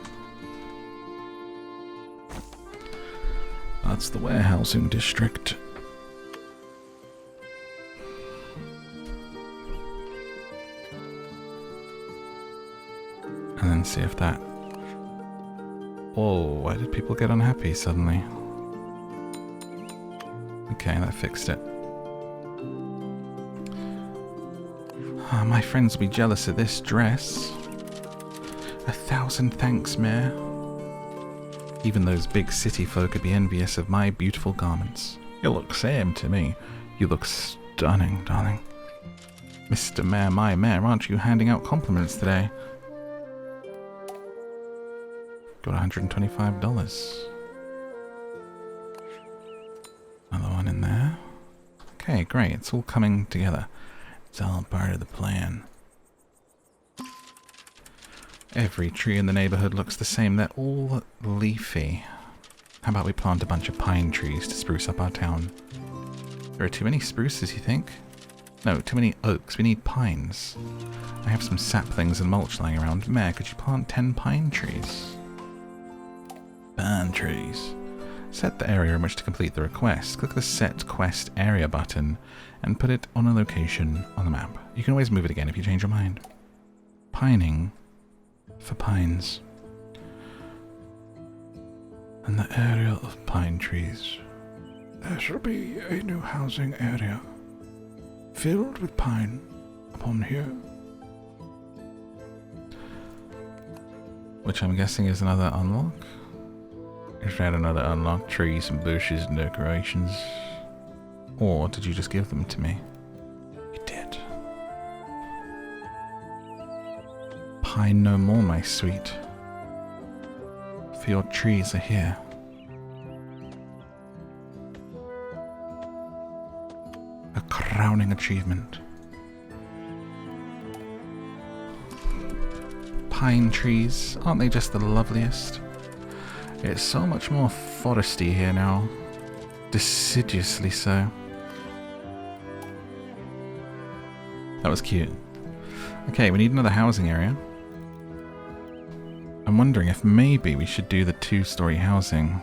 That's the warehousing district. And then see if that... Whoa, why did people get unhappy suddenly? Okay, that fixed it. My friends will be jealous of this dress. 1,000 thanks, Mayor. Even those big city folk would be envious of my beautiful garments. You look same to me. You look stunning, darling. Mr. Mayor, my mayor, aren't you handing out compliments today? Got $125. Another one in there. Okay, great. It's all coming together. It's all part of the plan. Every tree in the neighborhood looks the same. They're all leafy. How about we plant a bunch of pine trees to spruce up our town? There are too many spruces, you think? No, too many oaks. We need pines. I have some saplings and mulch lying around. Mayor, could you plant 10 pine trees? Pine trees. Set the area in which to complete the request. Click the Set Quest Area button and put it on a location on the map. You can always move it again if you change your mind. Pining for pines. And the area of pine trees. There shall be a new housing area filled with pine upon here. Which I'm guessing is another unlock. Is that another unlock? Trees and bushes and decorations? Or did you just give them to me? You did. Pine no more, my sweet. For your trees are here. A crowning achievement. Pine trees, aren't they just the loveliest? It's so much more foresty here now. Decidiously so. That was cute. Okay, we need another housing area. I'm wondering if maybe we should do the 2-story housing.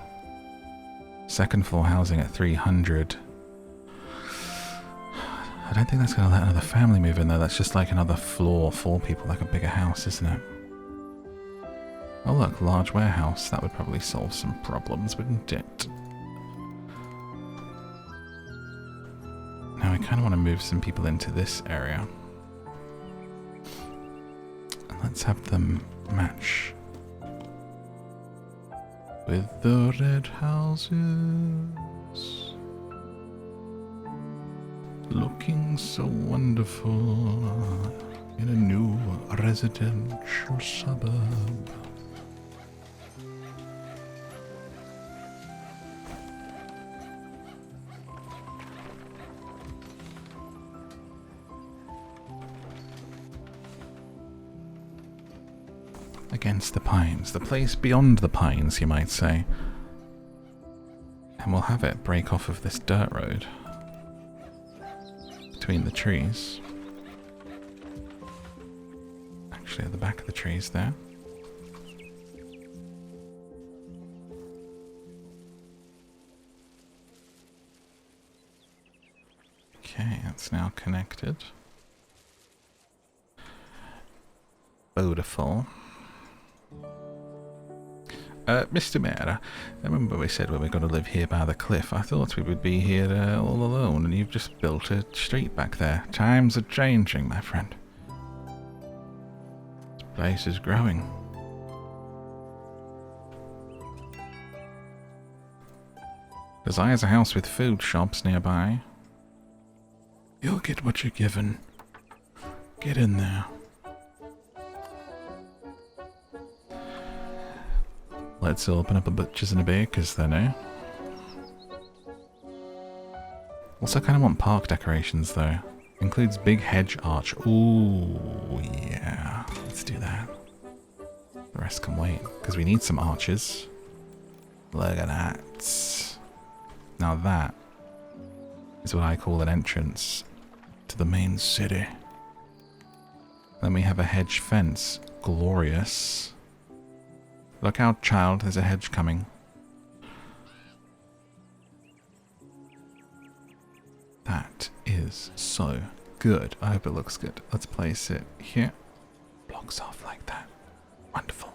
Second floor housing at 300. I don't think that's going to let another family move in there. That's just like another floor for people, like a bigger house, isn't it? Oh look, large warehouse. That would probably solve some problems, wouldn't it? Now I kind of want to move some people into this area. And let's have them match with the red houses. Looking so wonderful in a new residential suburb. Against the pines, the place beyond the pines, you might say. And we'll have it break off of this dirt road between the trees. Actually, at the back of the trees there. Okay, it's now connected. Beautiful. Mr. Mayor, I remember we said we were going to live here by the cliff. I thought we would be here all alone, and you've just built a street back there. Times are changing, my friend. This place is growing. Desires a house with food shops nearby. You'll get what you're given. Get in there. Let's open up a butcher's and a baker's then, eh? Also kind of want park decorations though. Includes big hedge arch. Ooh, yeah. Let's do that. The rest can wait, because we need some arches. Look at that. Now that is what I call an entrance to the main city. Then we have a hedge fence. Glorious. Look out, child, there's a hedge coming. That is so good. I hope it looks good. Let's place it here. Blocks off like that. Wonderful.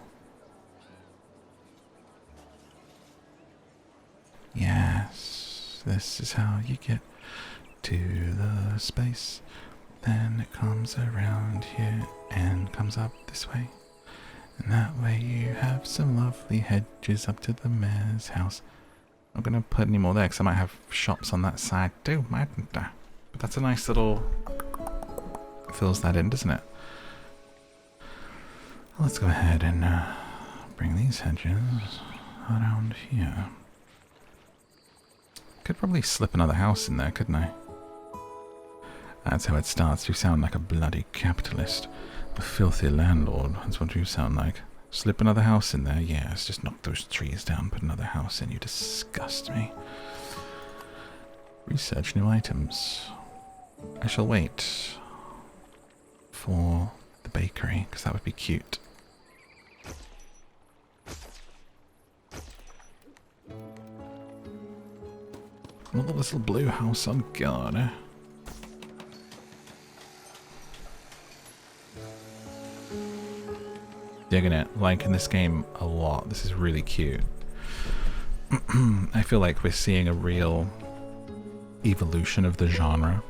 Yes, this is how you get to the space. Then it comes around here and comes up this way. And that way you have some lovely hedges up to the mayor's house. I'm not going to put any more there because I might have shops on that side too, mightn't I? But that's a nice little... fills that in, doesn't it? Let's go ahead and bring these hedges around here. Could probably slip another house in there, couldn't I? That's how it starts. You sound like a bloody capitalist. A filthy landlord, that's what you sound like. Slip another house in there? Yes, just knock those trees down, put another house in. You disgust me. Research new items. I shall wait for the bakery, because that would be cute. Another little blue house on guard. Digging it. Liking this game a lot. This is really cute. I feel like we're seeing a real evolution of the genre.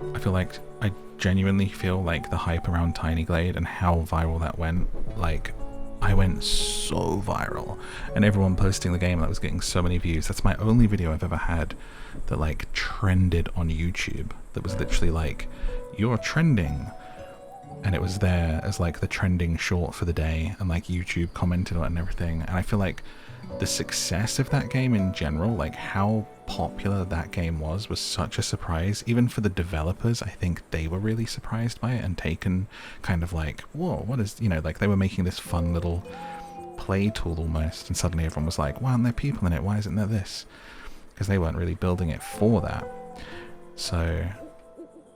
I genuinely feel like the hype around Tiny Glade and how viral that went, like, I went so viral, and everyone posting the game that was getting so many views. That's my only video I've ever had that like trended on YouTube, that was literally like, you're trending, and it was there as like the trending short for the day, and like YouTube commented on it and everything. And I feel like the success of that game in general, like how popular that game was such a surprise. Even for the developers, I think they were really surprised by it and taken kind of like, whoa, what is, you know, like they were making this fun little play tool almost, and suddenly everyone was like, why aren't there people in it? Why isn't there this? Because they weren't really building it for that. So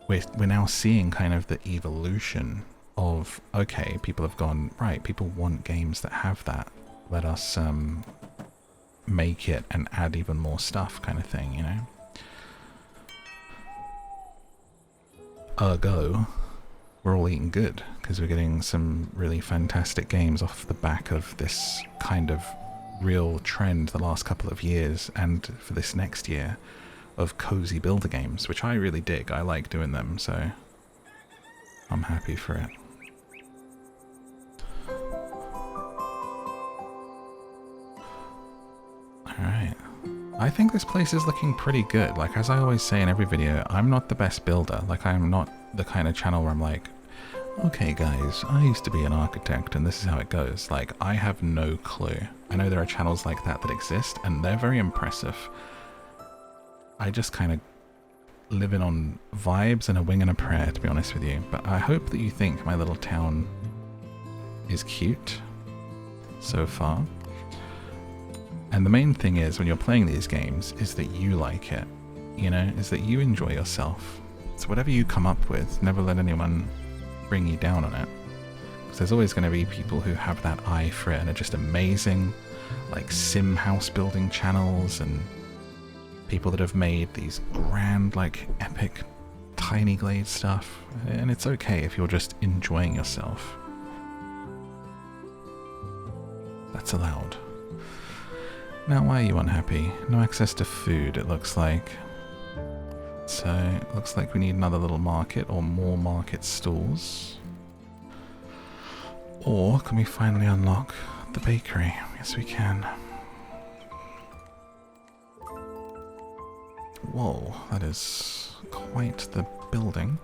we're now seeing kind of the evolution of, okay, people have gone, right, people want games that have that. Let us make it and add even more stuff, kind of thing, you know? Ergo, we're all eating good, because we're getting some really fantastic games off the back of this kind of real trend the last couple of years, and for this next year, of cozy builder games, which I really dig. I like doing them, so I'm happy for it. Alright. I think this place is looking pretty good. Like, as I always say in every video, I'm not the best builder. Like, I'm not the kind of channel where I'm like, okay guys, I used to be an architect and this is how it goes. Like, I have no clue. I know there are channels like that that exist, and they're very impressive. I just kind of live in on vibes and a wing and a prayer, to be honest with you. But I hope that you think my little town is cute so far. And the main thing is, when you're playing these games, is that you like it, you know, is that you enjoy yourself. So whatever you come up with, never let anyone bring you down on it. Because there's always going to be people who have that eye for it and are just amazing, like sim house building channels, and people that have made these grand, like epic Tiny Glade stuff. And it's okay if you're just enjoying yourself. That's allowed. Now, why are you unhappy? No access to food, it looks like. So, it looks like we need another little market, or more market stalls. Or, can we finally unlock the bakery? Yes, we can. Whoa, that is quite the building.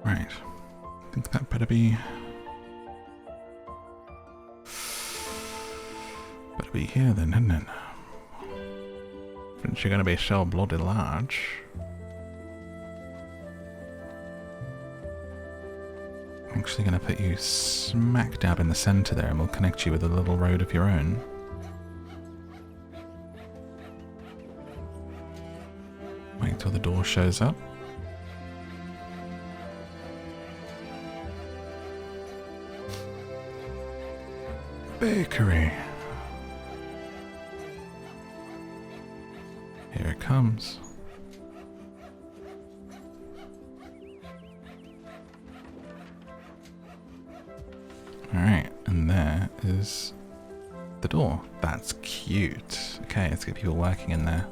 Right. I think that better be... better be here then, isn't it? Since you're going to be so bloody large. I'm actually going to put you smack dab in the centre there, and we'll connect you with a little road of your own. Wait till the door shows up. Bakery. Here it comes. Alright, and there is the door. That's cute. Okay, let's get people working in there.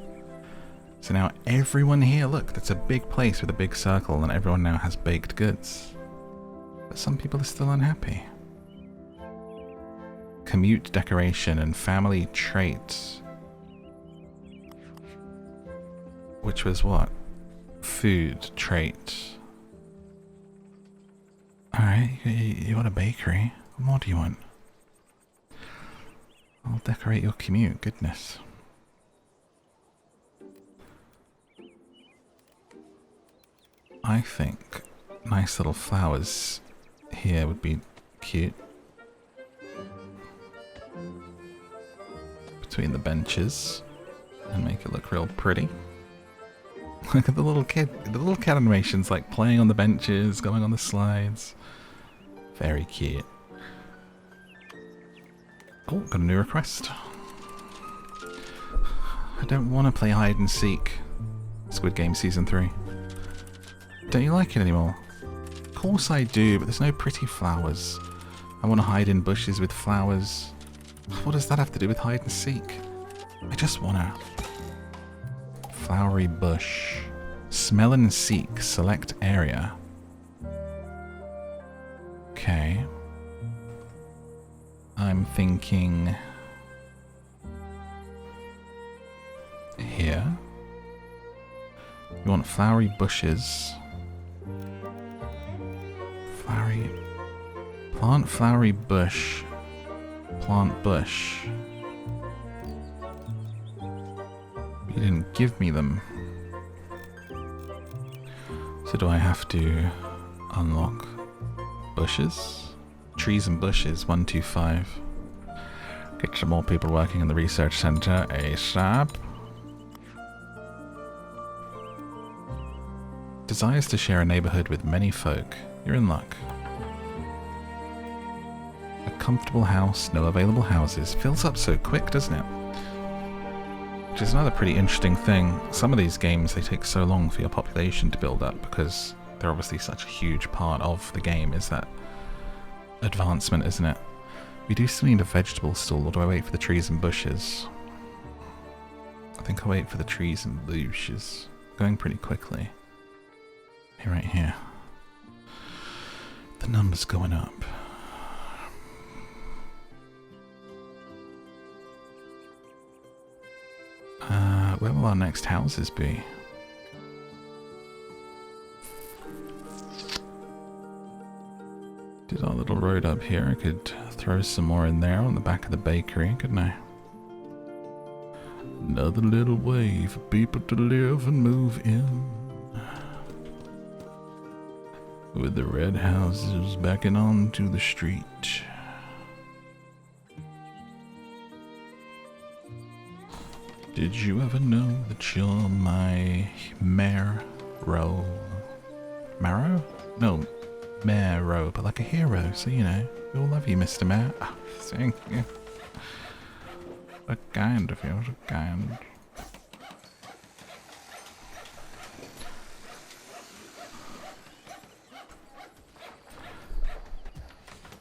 So now everyone here, look, that's a big place with a big circle, and everyone now has baked goods. But some people are still unhappy. Commute decoration and family traits. Which was what? Food trait. Alright, you want a bakery? What more do you want? I'll decorate your commute, goodness. I think nice little flowers here would be cute. Between the benches, and make it look real pretty. Look at the little kid animations, like playing on the benches, going on the slides. Very cute. Oh, got a new request. I don't want to play hide and seek. Squid Game Season 3. Don't you like it anymore? Of course I do, but there's no pretty flowers. I want to hide in bushes with flowers. What does that have to do with hide and seek? I just want to... Flowery bush. Smell and seek. Select area. Okay. I'm thinking... Here. You want flowery bushes. Flowery... Plant flowery bush. Plant bush. You didn't give me them. So do I have to unlock bushes? Trees and bushes, 125. Get some more people working in the research center ASAP. Desires to share a neighborhood with many folk. You're in luck. A comfortable house, no available houses. Fills up so quick, doesn't it? Which is another pretty interesting thing. Some of these games, they take so long for your population to build up because they're obviously such a huge part of the game, is that advancement, isn't it? We do still need a vegetable stall, or do I wait for the trees and bushes? I think I'll wait for the trees and bushes. Going pretty quickly. Hey, right here. The number's going up. Where will our next houses be? Did our little road up here. I could throw some more in there on the back of the bakery, couldn't I? Another little way for people to live and move in. With the red houses backing onto the street. Did you ever know that you're my marrow? Marrow? No, marrow, but like a hero, so you know. We all love you, Mr. Mayor. Oh, thank you. What kind of you? What kind?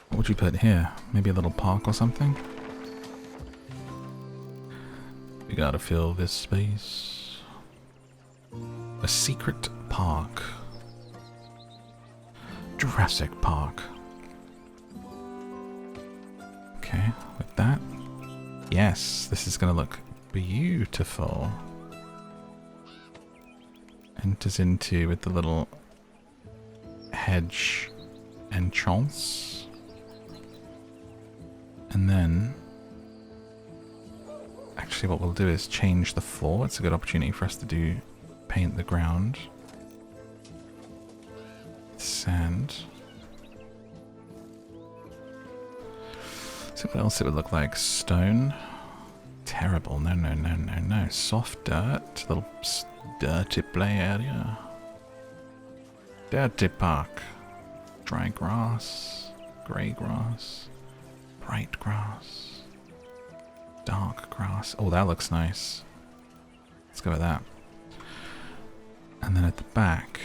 What would you put here? Maybe a little park or something? We gotta fill this space. A secret park. Jurassic Park. Okay, with that. Yes, this is gonna look beautiful. Enters into with the little hedge entrance. And then actually what we'll do is change the floor. It's a good opportunity for us to do paint the ground. Sand. So what else it would look like? Stone. Terrible. No, no, no, no, no. Soft dirt. Little dirty play area. Dirty park. Dry grass. Grey grass. Bright grass. Dark grass. Oh, that looks nice. Let's go with that. And then at the back,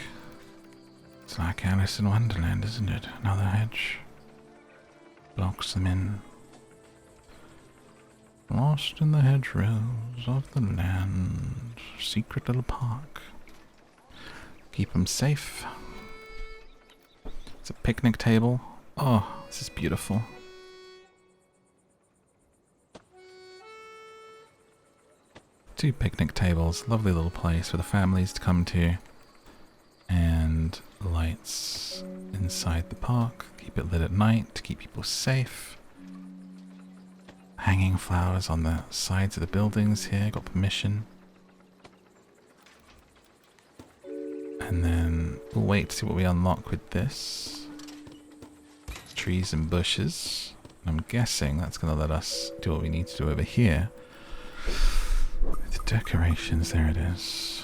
it's like Alice in Wonderland, isn't it? Another hedge. Blocks them in. Lost in the hedgerows of the land. Secret little park. Keep them safe. It's a picnic table. Oh, this is beautiful. Two picnic tables, lovely little place for the families to come to, and lights inside the park, keep it lit at night to keep people safe. Hanging flowers on the sides of the buildings here, got permission. And then we'll wait to see what we unlock with this. Trees and bushes. I'm guessing that's going to let us do what we need to do over here. The decorations, there it is.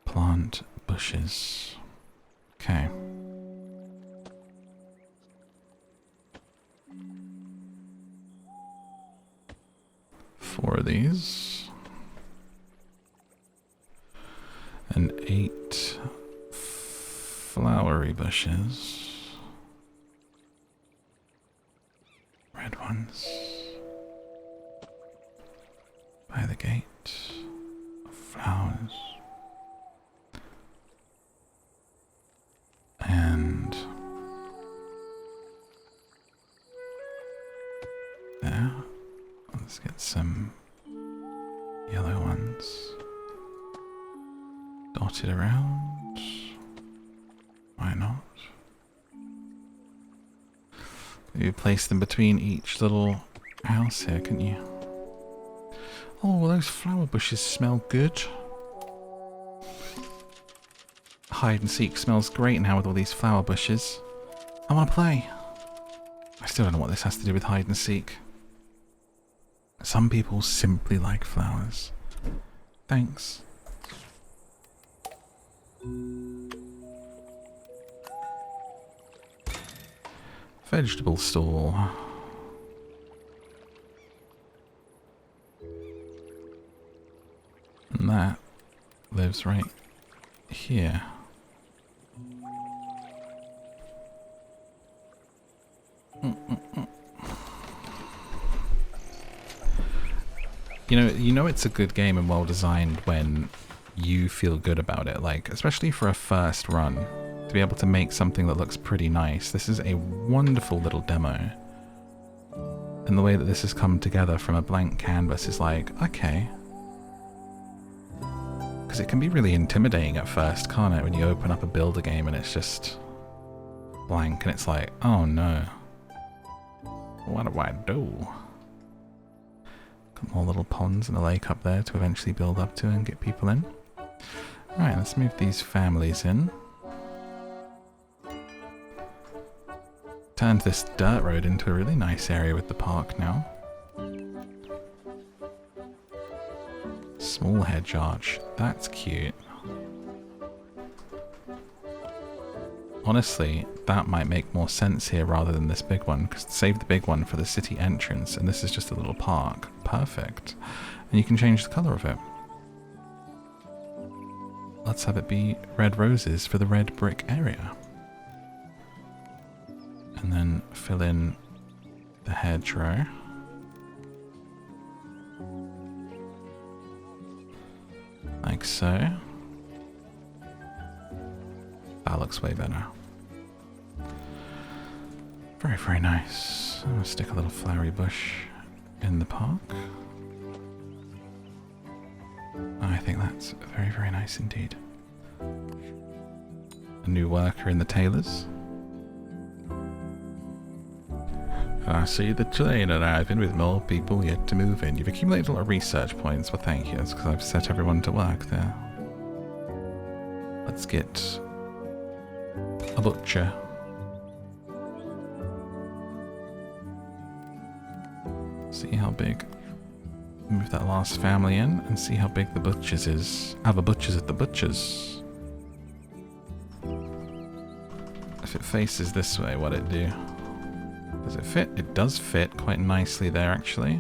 Plant bushes. Okay. Four of these. 8 flowery bushes. Red ones. By the gate. Flowers. And there. Let's get some yellow ones dotted around. Why not? You place them between each little house here, can you? Oh, well, those flower bushes smell good. Hide and seek smells great now with all these flower bushes. I want to play. I still don't know what this has to do with hide and seek. Some people simply like flowers. Thanks. Vegetable stall. And that lives right here. You know it's a good game and well designed when you feel good about it, like especially for a first run, to be able to make something that looks pretty nice. This is a wonderful little demo. And the way that this has come together from a blank canvas is like, okay. Because it can be really intimidating at first, can't it, when you open up a builder game and it's just blank and it's like, oh no. What do I do? Got more little ponds and a lake up there to eventually build up to and get people in. Right, let's move these families in. Turned this dirt road into a really nice area with the park now. Small hedge arch, that's cute. Honestly, that might make more sense here rather than this big one, because save the big one for the city entrance, and this is just a little park. Perfect. And you can change the colour of it. Let's have it be red roses for the red brick area. And then fill in the hedgerow. Like so. That looks way better. Very, very nice. I'm going to stick a little flowery bush in the park. I think that's very, very nice indeed. A new worker in the tailors. I see the train arriving with more people yet to move in. You've accumulated a lot of research points, but thank you. That's because I've set everyone to work there. Let's get a butcher. See how big. Move that last family in and see how big the butcher's is. Have a butcher's at the butcher's. If it faces this way, what'd it do? Does it fit? It does fit quite nicely there, actually.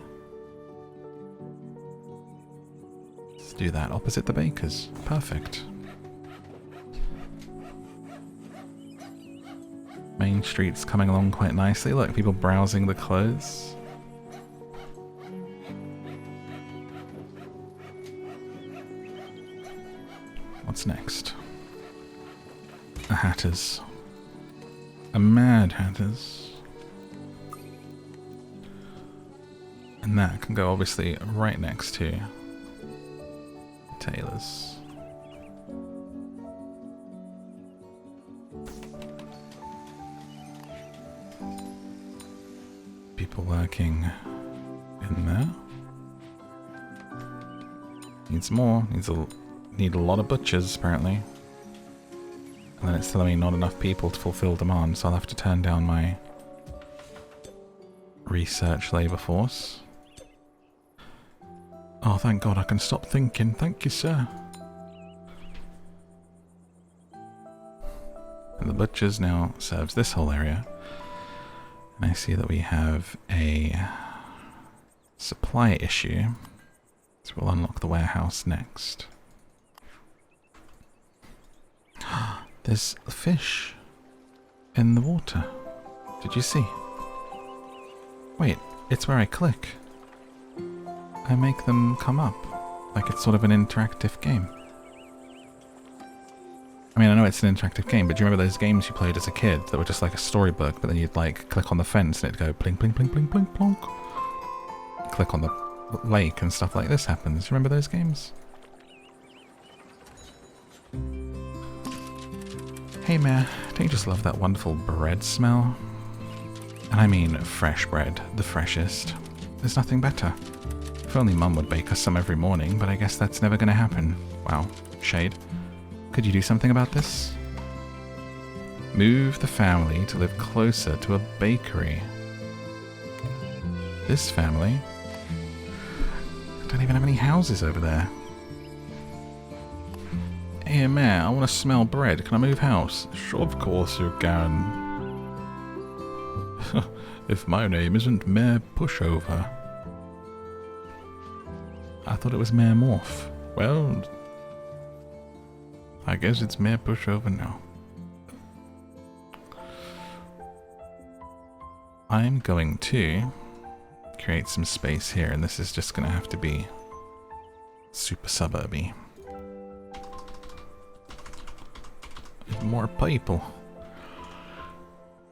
Let's do that opposite the baker's. Perfect. Main Street's coming along quite nicely. Look, people browsing the clothes. What's next? A Hatter's. A Mad Hatter's. And that can go obviously right next to Taylor's. People working in there. Needs more. Need a lot of butchers apparently. And then it's telling me not enough people to fulfill demand, so I'll have to turn down my research labour force. Oh, thank God I can stop thinking. Thank you, sir. And the butcher's now serves this whole area. And I see that we have a supply issue. So we'll unlock the warehouse next. There's a fish in the water. Did you see? Wait, it's where I click. I make them come up. Like it's sort of an interactive game. I mean, I know it's an interactive game, but do you remember those games you played as a kid that were just like a storybook, but then you'd like click on the fence and it'd go pling, pling, pling, pling, pling, plonk. Click on the lake and stuff like this happens. Do you remember those games? Hey Mare, don't you just love that wonderful bread smell? And I mean fresh bread, the freshest. There's nothing better. If only Mum would bake us some every morning, but I guess that's never gonna happen. Wow, shade. Could you do something about this? Move the family to live closer to a bakery. This family don't even have any houses over there. Hey Mare, I want to smell bread. Can I move house? Sure, of course you can. If my name isn't Mare Pushover. I thought it was MadMorph. Well, I guess it's Mare Pushover now. I'm going to create some space here, and this is just going to have to be super suburby. More people.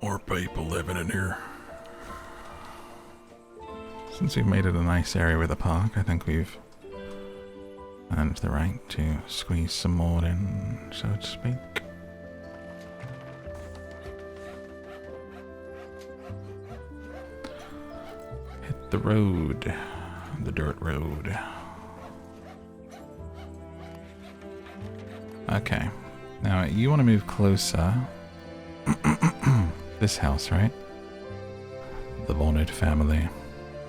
More people living in here. Since we've made it a nice area with a park, I think we've earned the right to squeeze some more in, so to speak. Hit the road. The dirt road. Okay. Now, you want to move closer. This house, right? The Bonnet family.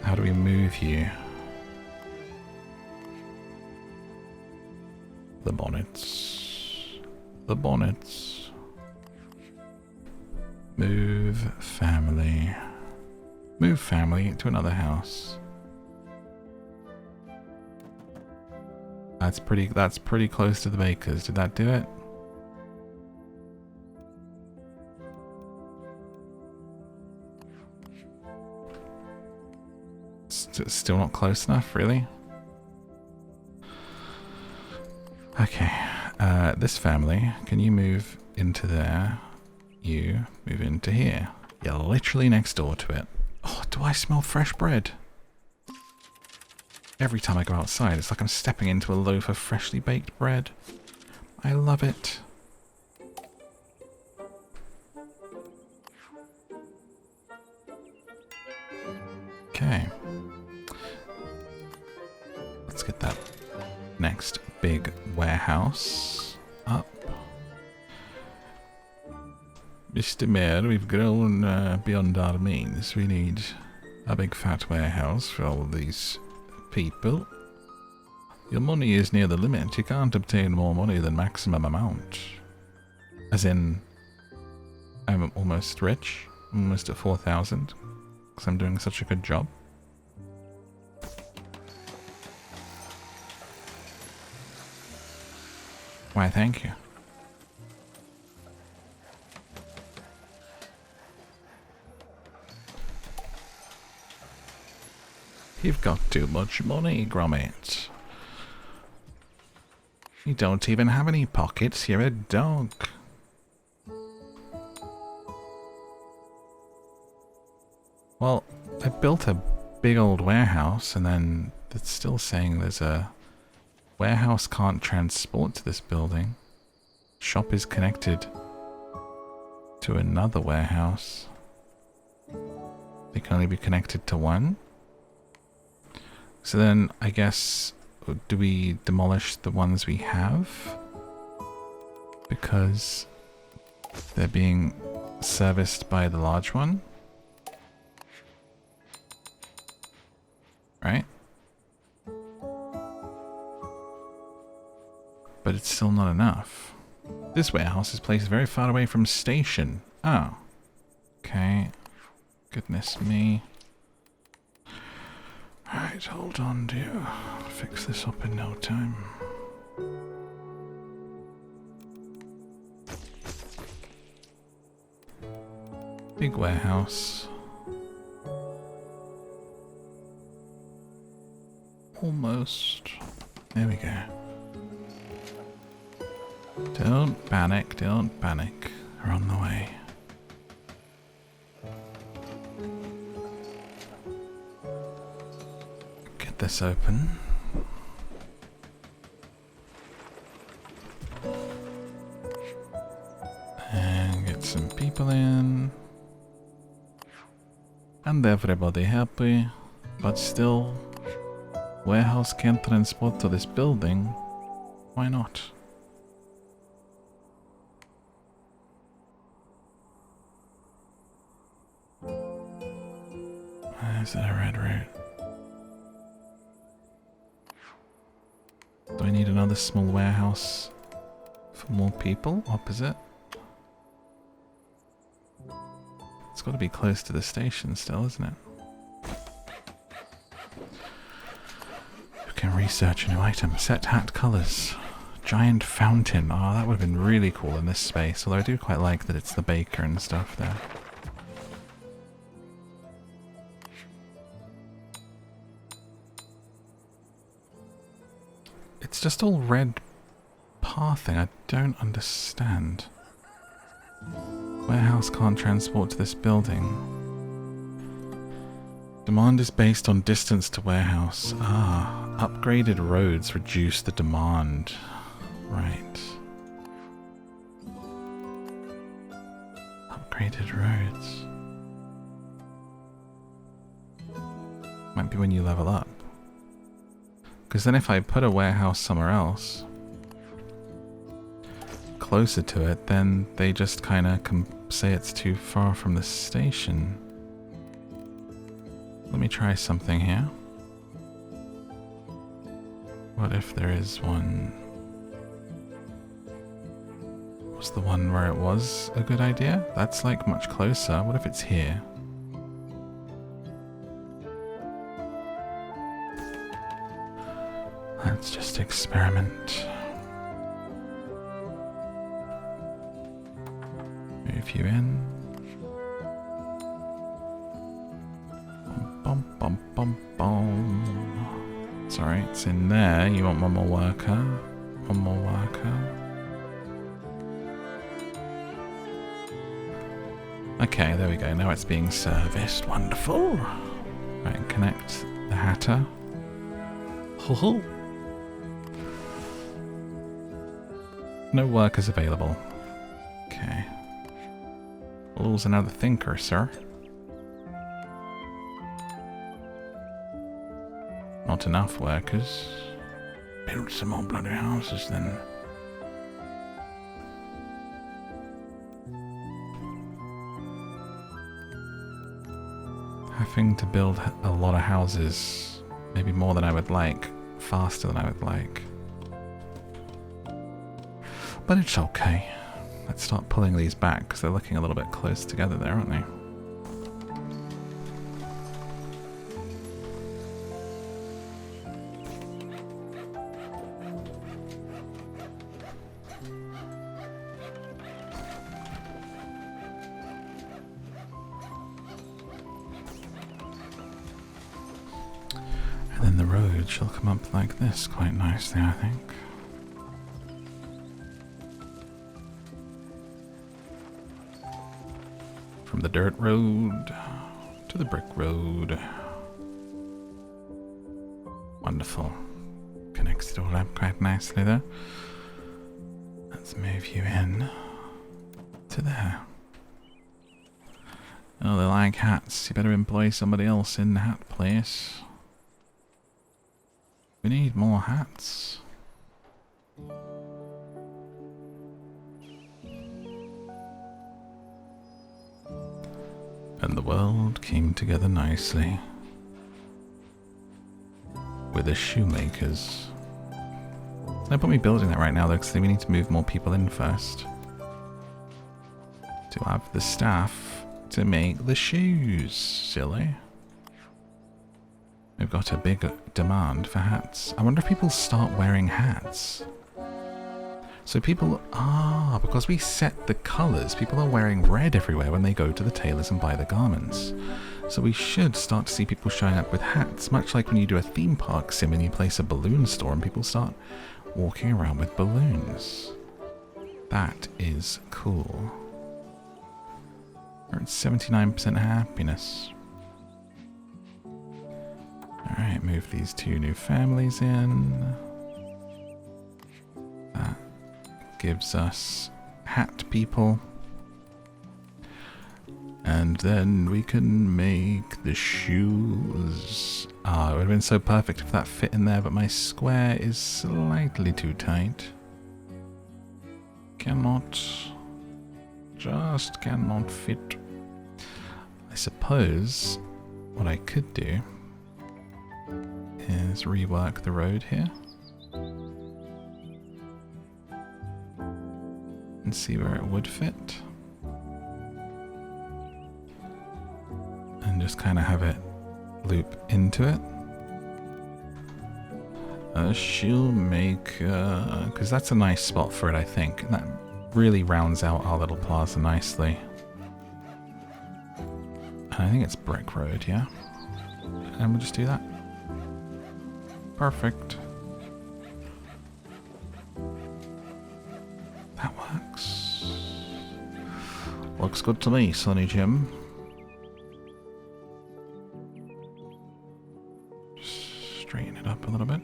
How do we move you? The Bonnets. The Bonnets. Move family. Move family to another house. That's pretty close to the bakers. Did that do it? Still not close enough, really? Okay, this family, can you move into there? You move into here. You're literally next door to it. Oh, do I smell fresh bread? Every time I go outside, it's like I'm stepping into a loaf of freshly baked bread. I love it. Okay. Let's get that next big warehouse up. Mr. Mayor, we've grown beyond our means. We need a big fat warehouse for all of these people. Your money is near the limit. You can't obtain more money than maximum amount. As in, I'm almost rich. Almost at 4,000. Because I'm doing such a good job. Why, thank you. You've got too much money, Gromit. You don't even have any pockets. You're a dog. Well, I built a big old warehouse, and then it's still saying there's a warehouse can't transport to this building. Shop is connected to another warehouse. They can only be connected to one. So then, I guess, do we demolish the ones we have? Because they're being serviced by the large one? Right? But it's still not enough. This warehouse is placed very far away from station. Oh. Okay. Goodness me. Alright, hold on, dear. I'll fix this up in no time. Big warehouse. Almost. There we go. Don't panic, don't panic. We're on the way. Get this open. And get some people in. And everybody happy. But still, warehouse can't transport to this building. Why not? Is it a red route? Do I need another small warehouse for more people opposite? It's got to be close to the station still, isn't it? We can research a new item. Set hat colors. Giant fountain. Oh, that would have been really cool in this space. Although I do quite like that it's the baker and stuff there. It's just all red pathing. I don't understand. Warehouse can't transport to this building. Demand is based on distance to warehouse. Ah, upgraded roads reduce the demand. Right. Upgraded roads. Might be when you level up. Because then if I put a warehouse somewhere else, closer to it, then they just kind of say it's too far from the station. Let me try something here. What if there is one? Was the one where it was a good idea? That's like much closer. What if it's here? Let's just experiment. Move you in. Bum, bum, bum, bum. Sorry, it's in there. You want one more worker? One more worker. Okay, there we go. Now it's being serviced. Wonderful. Right, connect the hatter. Ho ho. No workers available. Okay. Lose another thinker, sir. Not enough workers. Build some more bloody houses then. Having to build a lot of houses, maybe more than I would like, faster than I would like. But it's okay. Let's start pulling these back because they're looking a little bit close together there, aren't they? And then the road shall come up like this quite nicely, I think. From the dirt road to the brick road. Wonderful. Connects it all up quite nicely there. Let's move you in to there. Oh, they like hats. You better employ somebody else in the hat place. We need more hats. And the world came together nicely. With the shoemakers. No point me building that right now though, because we need to move more people in first. To have the staff to make the shoes, silly. We've got a big demand for hats. I wonder if people start wearing hats. So people are, because we set the colours, people are wearing red everywhere when they go to the tailors and buy the garments. So we should start to see people showing up with hats, much like when you do a theme park sim and you place a balloon store and people start walking around with balloons. That is cool. We're at 79% happiness. Alright, move these 2 new families in. That gives us hat people. And then we can make the shoes. Ah, it would have been so perfect if that fit in there, but my square is slightly too tight. Just cannot fit. I suppose what I could do is rework the road here. And see where it would fit. And just kind of have it loop into it. A shoemaker, because that's a nice spot for it, I think. And that really rounds out our little plaza nicely. And I think it's brick road, yeah? And we'll just do that. Perfect. That works. Looks good to me, Sonny Jim. Straighten it up a little bit.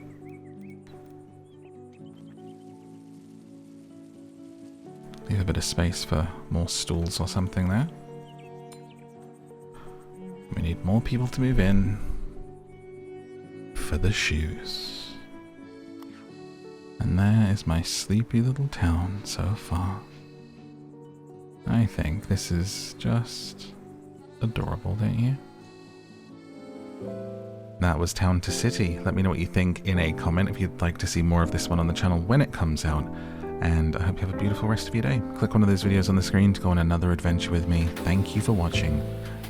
Leave a bit of space for more stools or something there. We need more people to move in for the shoes. And there is my sleepy little town so far. I think this is just adorable, don't you? That was Town to City. Let me know what you think in a comment if you'd like to see more of this one on the channel when it comes out. And I hope you have a beautiful rest of your day. Click one of those videos on the screen to go on another adventure with me. Thank you for watching,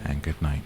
and good night.